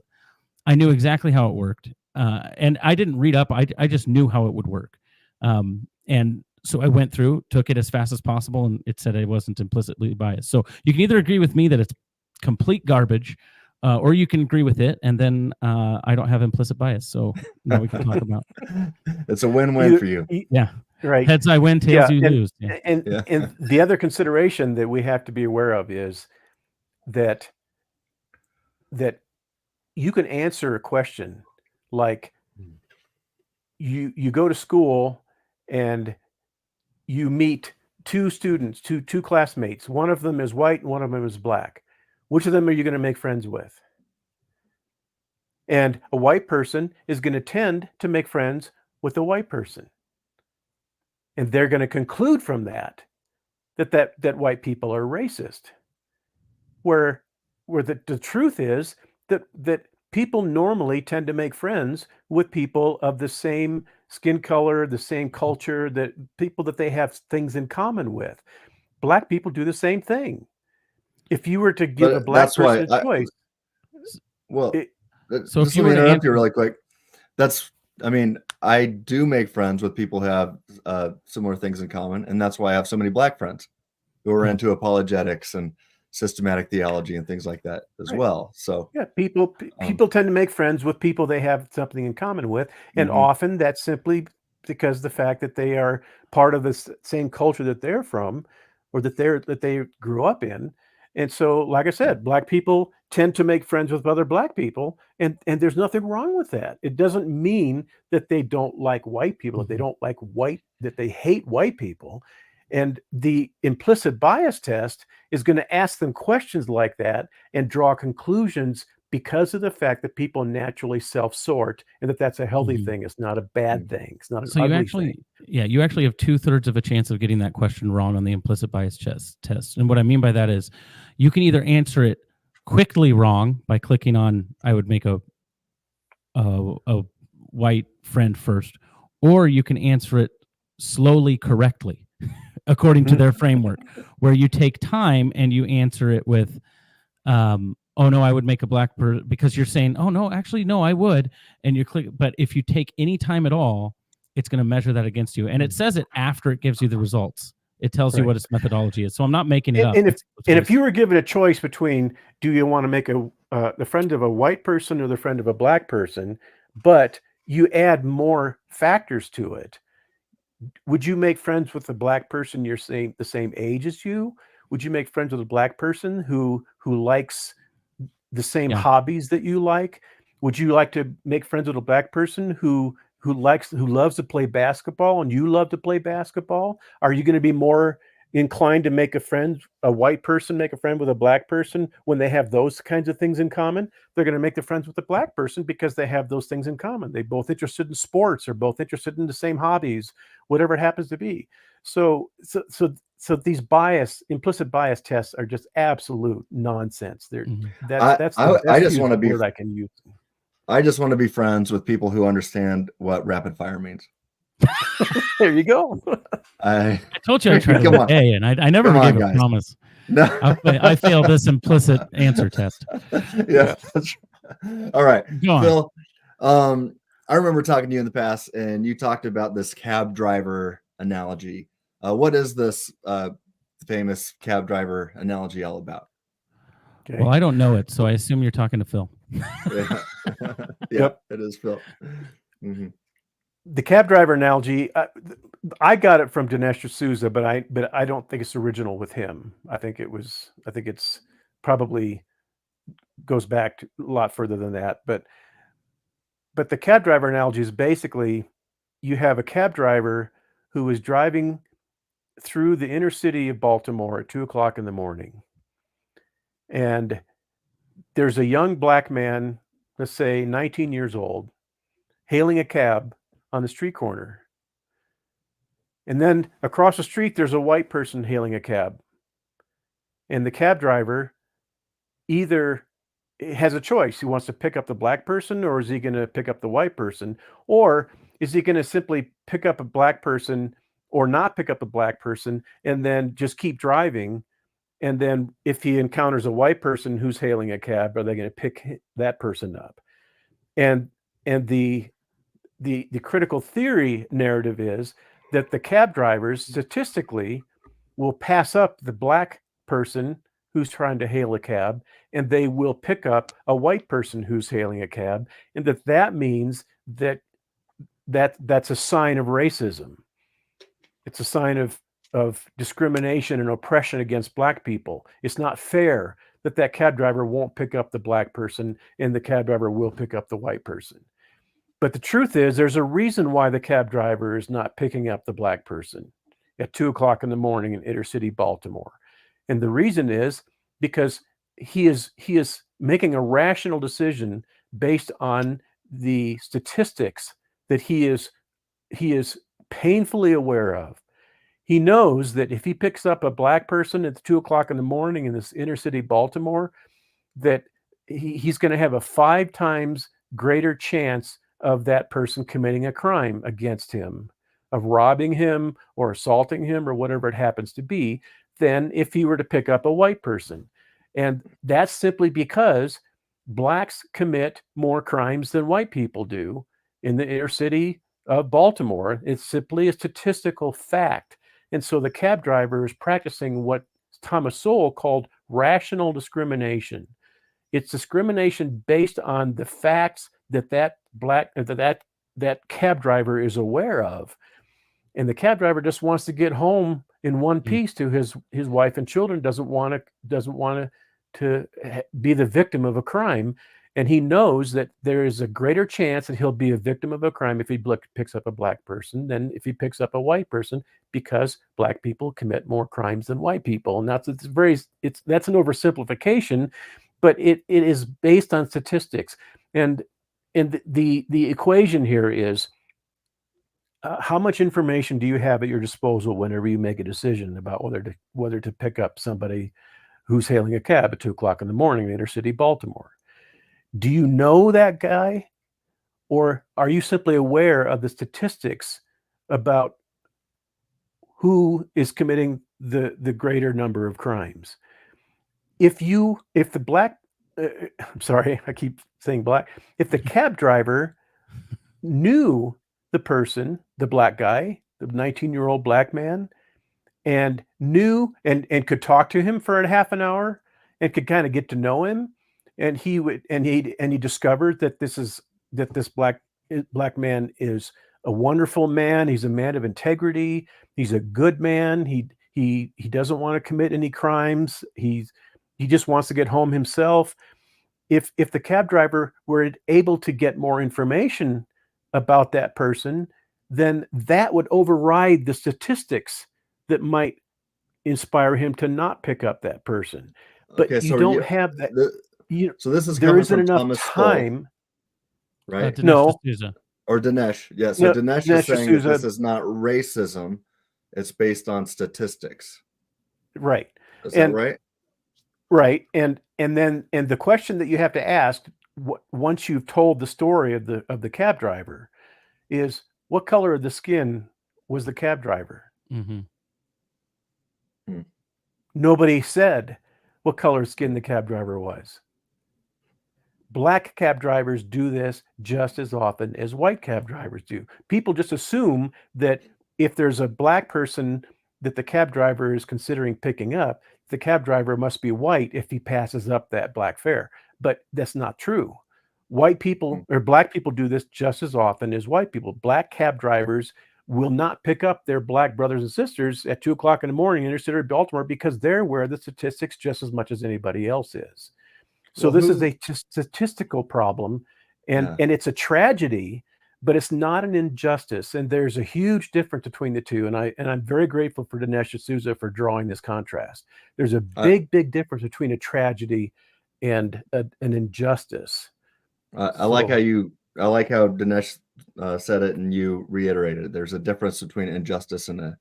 I knew exactly how it worked. And I didn't read up. I just knew how it would work. And so I went through, took it as fast as possible, and it said I wasn't implicitly biased. So you can either agree with me that it's complete garbage, or you can agree with it, and then I don't have implicit bias. So now we can talk about. It's a win-win for you. Yeah. Right. Heads I win, tails you lose. Yeah. And the other consideration that we have to be aware of is that you can answer a question like you go to school and you meet two students, two classmates. One of them is white and one of them is black. Which of them are you going to make friends with? And a white person is going to tend to make friends with a white person. And they're going to conclude from that white people are racist. Where the truth is that people normally tend to make friends with people of the same skin color, the same culture, that people that they have things in common with. Black people do the same thing. If you were to give a black person a choice, so if you were to interrupt you really quick, that's I mean, I do make friends with people who have similar things in common, and that's why I have so many black friends who are into apologetics and systematic theology and things like that as Right. well. So Yeah, people tend to make friends with people they have something in common with, and mhm, often that's simply because the fact that they are part of the same culture that they're from, or that they grew up in. And so, like I said, black people tend to make friends with other black people, and there's nothing wrong with that. It doesn't mean that they don't like white people, that they don't like that they hate white people. And the implicit bias test is going to ask them questions like that and draw conclusions because of the fact that people naturally self-sort, and that's a healthy Mhm. thing. It's not a bad thing. It's not an So you ugly thing. actually, you actually have 2/3 of a chance of getting that question wrong on the implicit bias test. And what I mean by that is, you can either answer it quickly wrong by clicking on "I would make a white friend first," or you can answer it slowly correctly, according to their framework, where you take time and you answer it with, "Oh no, I would make a black person," because you're saying, "Oh no, actually no, I would," and you click. But if you take any time at all, it's going to measure that against you, and it says it after it gives you the results. It tells you Right. what its methodology is. So I'm not making it And, up. and if It's what and it if you were given a choice between, do you want to make the friend of a white person or the friend of a black person, but you add more factors to it, would you make friends with a black person the same age as you? Would you make friends with a black person who likes the same Yeah. hobbies that you like? Would you like to make friends with a black person who loves to play basketball and you love to play basketball? Are you going to be more inclined to a white person make a friend with a black person when they have those kinds of things in common? They're going to make the friends with the black person because they have those things in common. They both interested in sports, or both interested in the same hobbies, whatever it happens to be. So these implicit bias tests are just absolute nonsense. That's the I best just used want to be word I can use. I just want to be friends with people who understand what rapid fire means. There you go. I I told you I tried to come on, obey, and I never come on, gave a guys. promise. No, I failed this implicit answer test. yeah. That's, all right, Go on. Phil. I remember talking to you in the past, and you talked about this cab driver analogy. What is this famous cab driver analogy all about? Okay. Well, I don't know it, so I assume you're talking to Phil. Yeah, yeah, Yep. it is Phil. Mhm. The cab driver analogy, I got it from Dinesh D'Souza, but I don't think it's original with him. I think it's probably goes back a lot further than that. But the cab driver analogy is basically, you have a cab driver who is driving through the inner city of Baltimore at 2 o'clock in the morning. And there's a young black man, let's say 19 years old, hailing a cab on the street corner. And then across the street, there's a white person hailing a cab. And the cab driver either has a choice. He wants to pick up the black person, or is he going to pick up the white person? Or is he going to simply pick up a black person or not pick up a black person and then just keep driving? And then if he encounters a white person who's hailing a cab, are they going to pick that person up? And the critical theory narrative is that the cab drivers statistically will pass up the black person who's trying to hail a cab, and they will pick up a white person who's hailing a cab, and that means that's a sign of racism. It's a sign of discrimination and oppression against black people. It's not fair that cab driver won't pick up the black person and the cab driver will pick up the white person. But the truth is, there's a reason why the cab driver is not picking up the black person at 2 o'clock in the morning in inner city Baltimore. And the reason is because he is making a rational decision based on the statistics that he is painfully aware of. He knows that if he picks up a black person at 2 o'clock in the morning in this inner city Baltimore, that he's going to have a 5 times greater chance of that person committing a crime against him, of robbing him or assaulting him or whatever it happens to be, than if he were to pick up a white person. And that's simply because blacks commit more crimes than white people do. in the inner city of Baltimore. It's simply a statistical fact. And so the cab driver is practicing what Thomas Sowell called rational discrimination. It's discrimination based on the facts that that cab driver is aware of. And the cab driver just wants to get home in one piece to his wife and children, doesn't want to be the victim of a crime. And he knows that there is a greater chance that he'll be a victim of a crime if he picks up a black person than if he picks up a white person, because black people commit more crimes than white people. And that's an oversimplification, but it is based on statistics. And the equation here is, how much information do you have at your disposal whenever you make a decision about whether to pick up somebody who's hailing a cab at 2:00 in the morning in inner city Baltimore? Do you know that guy, or are you simply aware of the statistics about who is committing the greater number of crimes? If the black, I'm sorry, I keep saying black. If the cab driver knew the person, the black guy, the 19-year-old black man, and knew and could talk to him for a half an hour and could kind of get to know him, and he discovered that this black man is a wonderful man. He's a man of integrity. He's a good man. He doesn't want to commit any crimes. He just wants to get home himself. If the cab driver were able to get more information about that person, then that would override the statistics that might inspire him to not pick up that person. But Okay, you don't have that. So this is there coming isn't from enough Thomas time, Sowell, right? Dinesh No. D'Souza. Or Dinesh. Yeah, so No, Dinesh Dinesh is saying D'Souza. that this is not racism. It's based on statistics. Right. Is that right? Right. And the question that you have to ask once you've told the story of the cab driver is, what color of the skin was the cab driver? Mm-hmm. Nobody said what color of skin the cab driver was. Black cab drivers do this just as often as white cab drivers do. People just assume that if there's a black person that the cab driver is considering picking up, the cab driver must be white if he passes up that black fare. But that's not true. White people or black people do this just as often as white people. Black cab drivers will not pick up their black brothers and sisters at 2:00 in the morning in inner city Baltimore, because they're aware of the statistics just as much as anybody else is. So this is a statistical problem, and it's a tragedy, but it's not an injustice. And there's a huge difference between the two. And I'm very grateful for Dinesh D'Souza for drawing this contrast. There's a big difference between a tragedy and an injustice. I like how Dinesh said it, and you reiterated it. There's a difference between injustice and a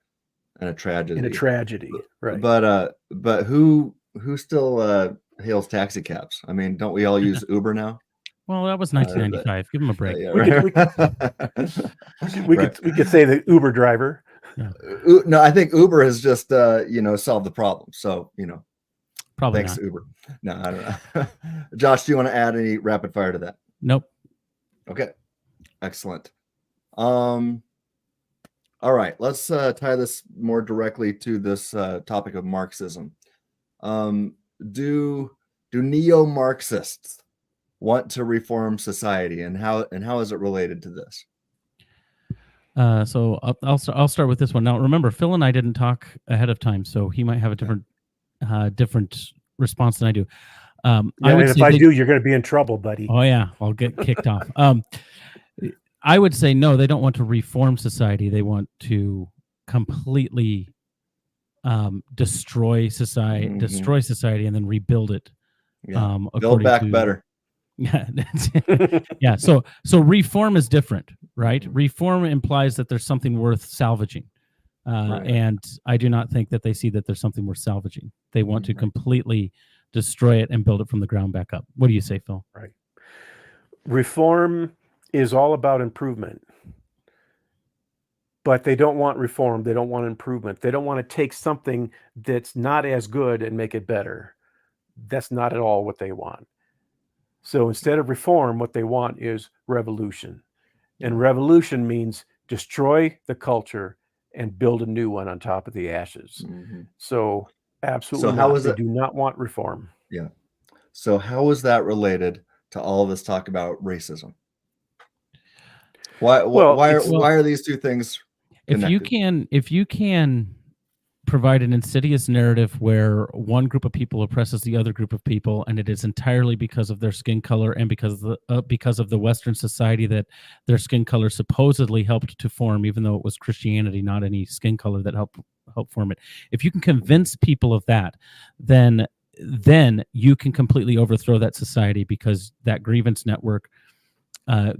tragedy. And a tragedy, right? But who still hails taxi cabs? I mean, don't we all use Uber now? Well, that was 1995. Give him a break. We could say the Uber driver. Yeah. No, I think Uber has just solved the problem. So Probably thanks not. Uber. No, I don't know. Josh, do you want to add any rapid fire to that? Nope. Okay, excellent. All right, let's tie this more directly to this topic of Marxism. Do neo-Marxists want to reform society, and how is it related to this? So I'll start with this one. Now, remember, Phil and I didn't talk ahead of time, so he might have a different response than I do. If I do, you're going to be in trouble, buddy. Oh yeah, I'll get kicked off. I would say no. They don't want to reform society. They want to completely destroy society, and then rebuild it. Yeah. Build back better. Yeah, yeah. So reform is different, right? Reform implies that there's something worth salvaging, and I do not think that they see that there's something worth salvaging. They want to completely destroy it and build it from the ground back up. What do you say, Phil? Right. Reform is all about improvement, but they don't want reform. They don't want improvement. They don't want to take something that's not as good and make it better. That's not at all what they want. So instead of reform, what they want is revolution. And revolution means destroy the culture and build a new one on top of the ashes. So absolutely So how not. is They it? do not want reform. Yeah. So how is that related to all this talk about racism? Why are these two things connected? If you can provide an insidious narrative where one group of people oppresses the other group of people, and it is entirely because of their skin color and because of the Western society that their skin color supposedly helped to form, even though it was Christianity, not any skin color that helped form it. If you can convince people of that, then you can completely overthrow that society, because that grievance network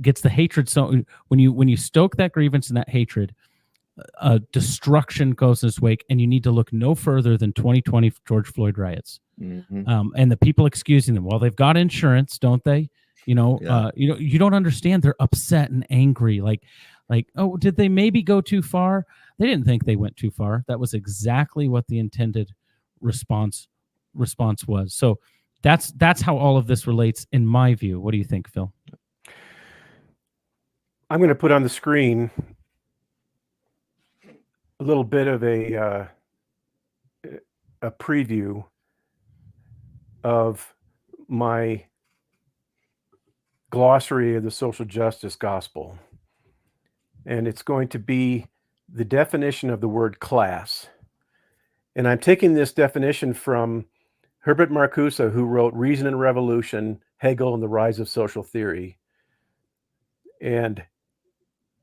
gets the hatred. So when you stoke that grievance and that hatred, destruction goes in its wake, and you need to look no further than 2020 George Floyd riots, and the people excusing them. Well, they've got insurance, don't they? You don't understand. They're upset and angry. Like, oh, did they maybe go too far? They didn't think they went too far. That was exactly what the intended response was. So that's how all of this relates, in my view. What do you think, Phil? I'm going to put on the screen a little bit of a preview of my glossary of the social justice gospel. And it's going to be the definition of the word class. And I'm taking this definition from Herbert Marcuse, who wrote Reason and Revolution, Hegel and the Rise of Social Theory. And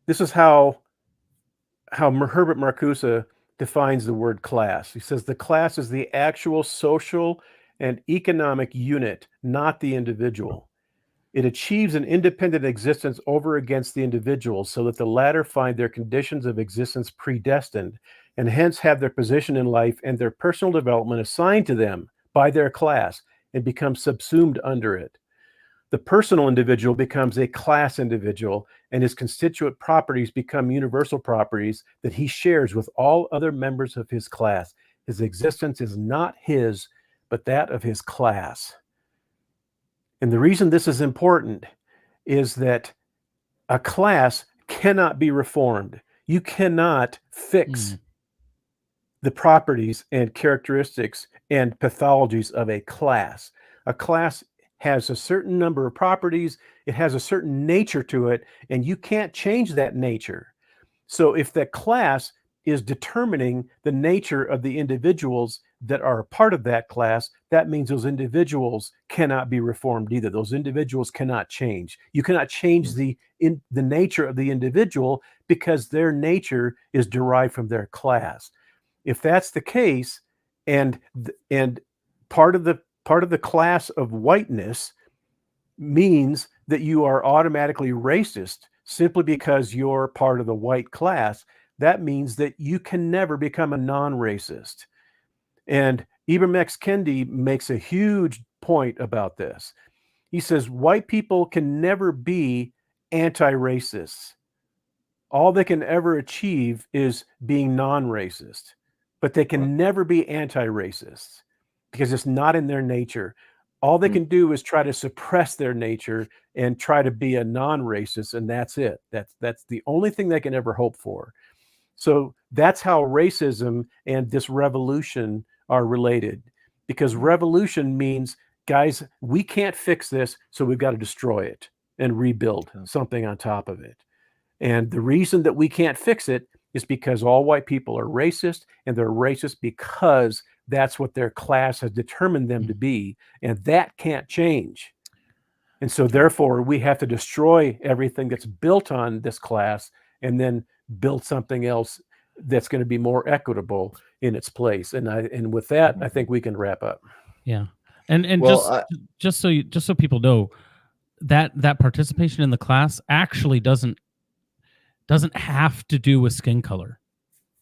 this is how Herbert Marcuse defines the word class. He says the class is the actual social and economic unit, not the individual. It achieves an independent existence over against the individual, so that the latter find their conditions of existence predestined, and hence have their position in life and their personal development assigned to them by their class, and become subsumed under it. The personal individual becomes a class individual, and his constituent properties become universal properties that he shares with all other members of his class. His existence is not his, but that of his class. And the reason this is important is that a class cannot be reformed. You cannot fix the properties and characteristics and pathologies of a class. A class has a certain number of properties, it has a certain nature to it, and you can't change that nature. So if that class is determining the nature of the individuals that are a part of that class, that means those individuals cannot be reformed either. Those individuals cannot change. You cannot change the nature of the individual, because their nature is derived from their class. If that's the case, and part of the class of whiteness means that you are automatically racist simply because you're part of the white class, that means that you can never become a non-racist. And Ibram X. Kendi makes a huge point about this. He says white people can never be anti-racists. All they can ever achieve is being non-racist, but they can never be anti-racists, because it's not in their nature. All they can do is try to suppress their nature and try to be a non-racist, and that's it. That's the only thing they can ever hope for. So that's how racism and this revolution are related, because revolution means, guys, we can't fix this, so we've got to destroy it and rebuild something on top of it. And the reason that we can't fix it is because all white people are racist, and they're racist because that's what their class has determined them to be, and that can't change. And so therefore we have to destroy everything that's built on this class, and then build something else that's going to be more equitable in its place. And with that, I think we can wrap up. Yeah. And well, just so people know, that participation in the class actually doesn't have to do with skin color.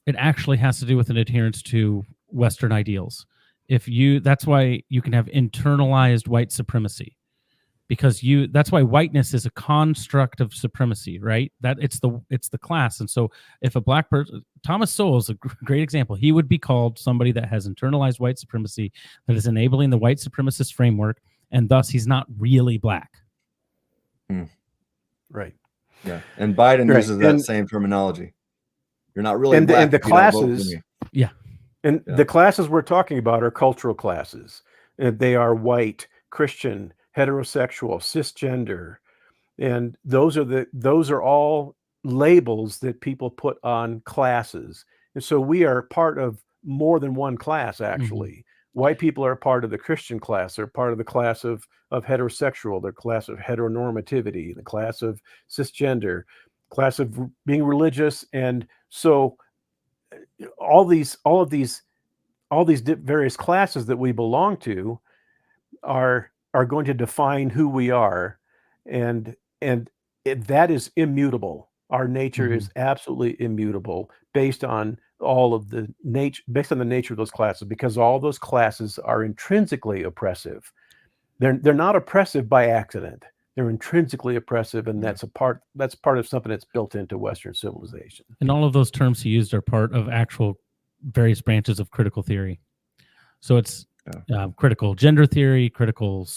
It actually has to do with an adherence to Western ideals. That's why you can have internalized white supremacy, because that's why whiteness is a construct of supremacy, right? That it's the class. And so if a black person, Thomas Sowell is a great example. He would be called somebody that has internalized white supremacy, that is enabling the white supremacist framework, and thus he's not really black. Right. Yeah, and Biden Right. uses that And same terminology. You're not really and black the if you don't vote for classes me. Yeah. and Yeah. the classes we're talking about are cultural classes. And they are white, Christian, heterosexual, cisgender, and those are all labels that people put on classes. And so we are part of more than one class, actually. White people are part of the Christian class. They're part of the class of heterosexual, the class of heteronormativity, the class of cisgender, class of being religious. And so all these various classes that we belong to are going to define who we are, and that is immutable. Our nature is absolutely immutable based on the nature of those classes, because all those classes are intrinsically oppressive. They're not oppressive by accident. They're intrinsically oppressive, and that's part of something that's built into Western civilization. And all of those terms he used are part of actual various branches of critical theory. So it's critical gender theory, critical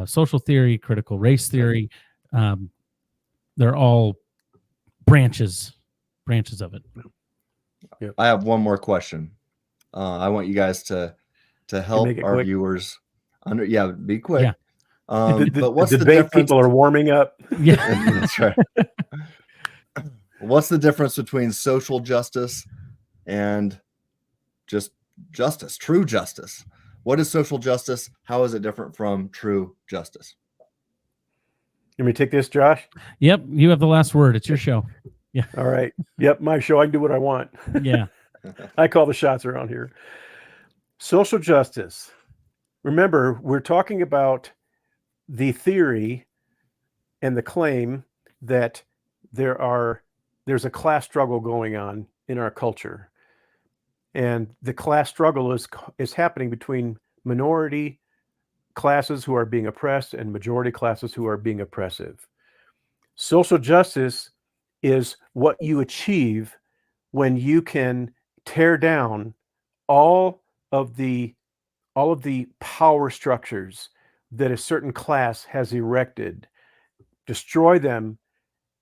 social theory, critical race theory. They're all branches of it. Yep. I have one more question. I want you guys to help make it our quick. viewers be quick. Yeah. But what's the the debate difference? people are warming up. Yeah. That's right. What's the difference between social justice and just justice, true justice? What is social justice? How is it different from true justice? Let me take this, Josh. Yep. You have the last word. It's your show. Yeah. All right. Yep. My show. I can do what I want. Yeah. I call the shots around here. Social justice. Remember, we're talking about the theory and the claim that there's a class struggle going on in our culture. And the class struggle is happening between minority classes who are being oppressed and majority classes who are being oppressive. Social justice is what you achieve when you can tear down all of the power structures that a certain class has erected, destroy them,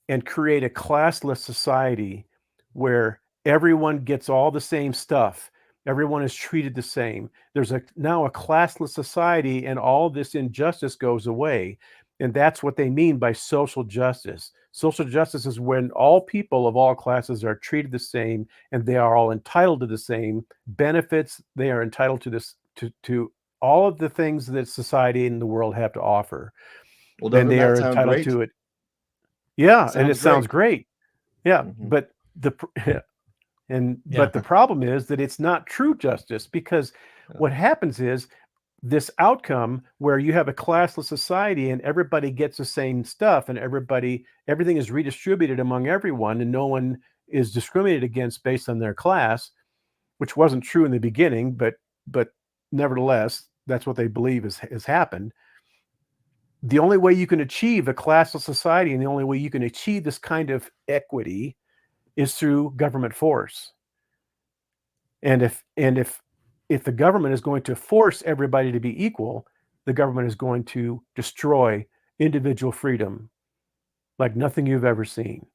and create a classless society where everyone gets all the same stuff. Everyone is treated the same. There's now a classless society, and all this injustice goes away. And that's what they mean by social justice. Social justice is when all people of all classes are treated the same, and they are all entitled to the same benefits. They are entitled to this to all of the things that society and the world have to offer. Well, And doesn't they are that sound entitled great? to it. Yeah, and it sounds great. Yeah, Mhm. but but the problem is that it's not true justice, because what happens is this outcome where you have a classless society and everybody gets the same stuff, and everything is redistributed among everyone, and no one is discriminated against based on their class, which wasn't true in the beginning, but nevertheless, that's what they believe has happened. The only way you can achieve a classless society, and the only way you can achieve this kind of equity, is through government force. And if the government is going to force everybody to be equal, the government is going to destroy individual freedom like nothing you've ever seen.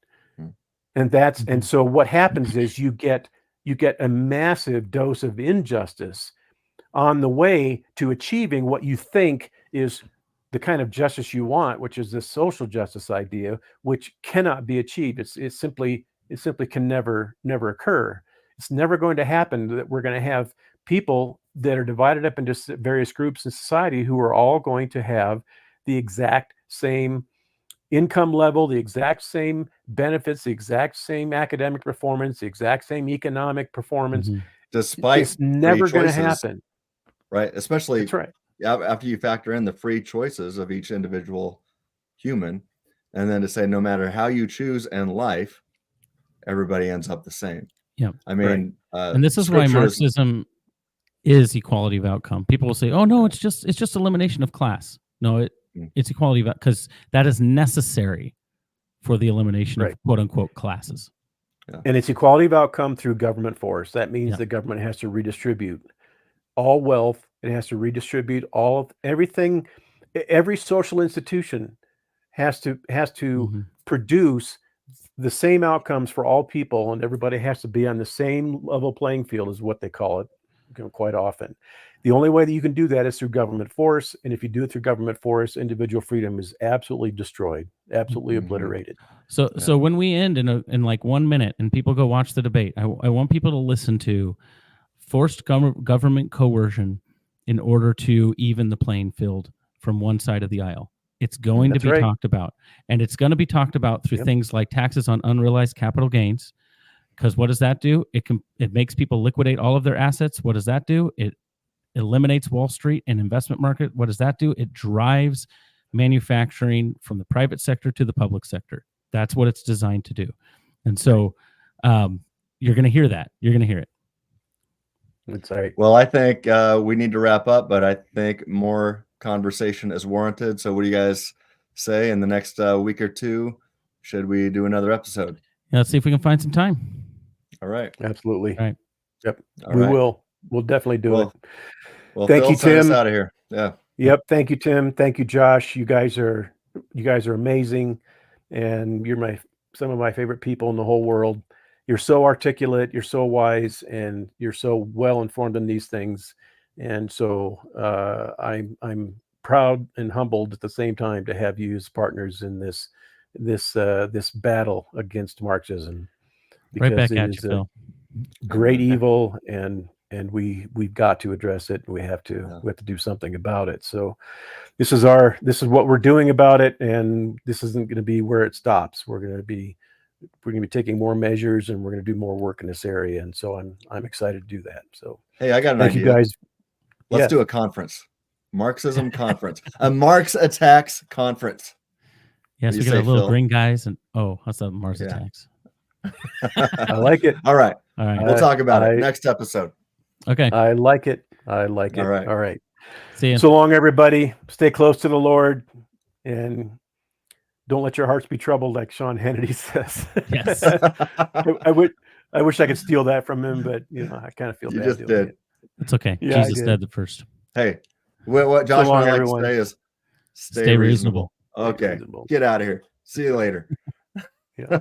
And so what happens is you get a massive dose of injustice on the way to achieving what you think is the kind of justice you want, which is this social justice idea, which cannot be achieved. It simply can never occur. It's never going to happen that we're going to have people that are divided up into various groups in society who are all going to have the exact same income level, the exact same benefits, the exact same academic performance, the exact same economic performance. Despite it's never going to happen. Right. Especially That's right. After you factor in the free choices of each individual human, and then to say no matter how you choose in life, everybody ends up the same. Yeah. I mean, and this is why Marxism is equality of outcome. People will say, "Oh no, it's just elimination of class." No, it's equality of, because that is necessary for the elimination of quote unquote classes. And it's equality of outcome through government force. That means the government has to redistribute all wealth. It has to redistribute everything. Every social institution has to produce the same outcomes for all people, and everybody has to be on the same level playing field, is what they call it, quite often. The only way that you can do that is through government force, and if you do it through government force, individual freedom is absolutely destroyed, absolutely obliterated. So when we end in like 1 minute and people go watch the debate, I want people to listen to forced government coercion in order to even the playing field from one side of the aisle. It's going to be talked about, and it's going to be talked about through things like taxes on unrealized capital gains. Because what does that do? It makes people liquidate all of their assets. What does that do? It eliminates Wall Street and investment market. What does that do? It drives manufacturing from the private sector to the public sector. That's what it's designed to do. And so you're going to hear that. You're going to hear it. That's right. Well, I think we need to wrap up, but I think more conversation is warranted. So what do you guys say in the next week or two? Should we do another episode? Yeah, let's see if we can find some time. All right. Absolutely. All right. Yep. All we right. will. We'll definitely do it. Well, thank Phil, you, send us Tim. out of here. Yeah. Yep. Thank you, Tim. Thank you, Josh. You guys are amazing, and you're some of my favorite people in the whole world. You're so articulate, you're so wise, and you're so well informed in these things. And so I'm proud and humbled at the same time to have you as partners in this battle against Marxism, because Right back it at is you, Phil. great evil, and we've got to address it. We have to do something about it. So this is what we're doing about it, and this isn't going to be where it stops. We're going to be taking more measures, and we're going to do more work in this area. And so I'm excited to do that. So hey, I got an thank idea. you guys. Let's do a conference, Marxism conference, a Marx attacks conference. Yes, we got a little Phil? Green guys and how's that Marx attacks? I like it. All right. All right. We'll talk about it next episode. Okay. I like it. All right. All right. See you. So long, everybody. Stay close to the Lord, and don't let your hearts be troubled, like Sean Hannity says. Yes. I wish I could steal that from him, but I kind of feel you bad just doing did. it. It's okay. Yeah, Jesus said it first. Hey, what Josh so long, and I like everyone. to say is stay reasonable. Okay. Get out of here. See you later. Yeah.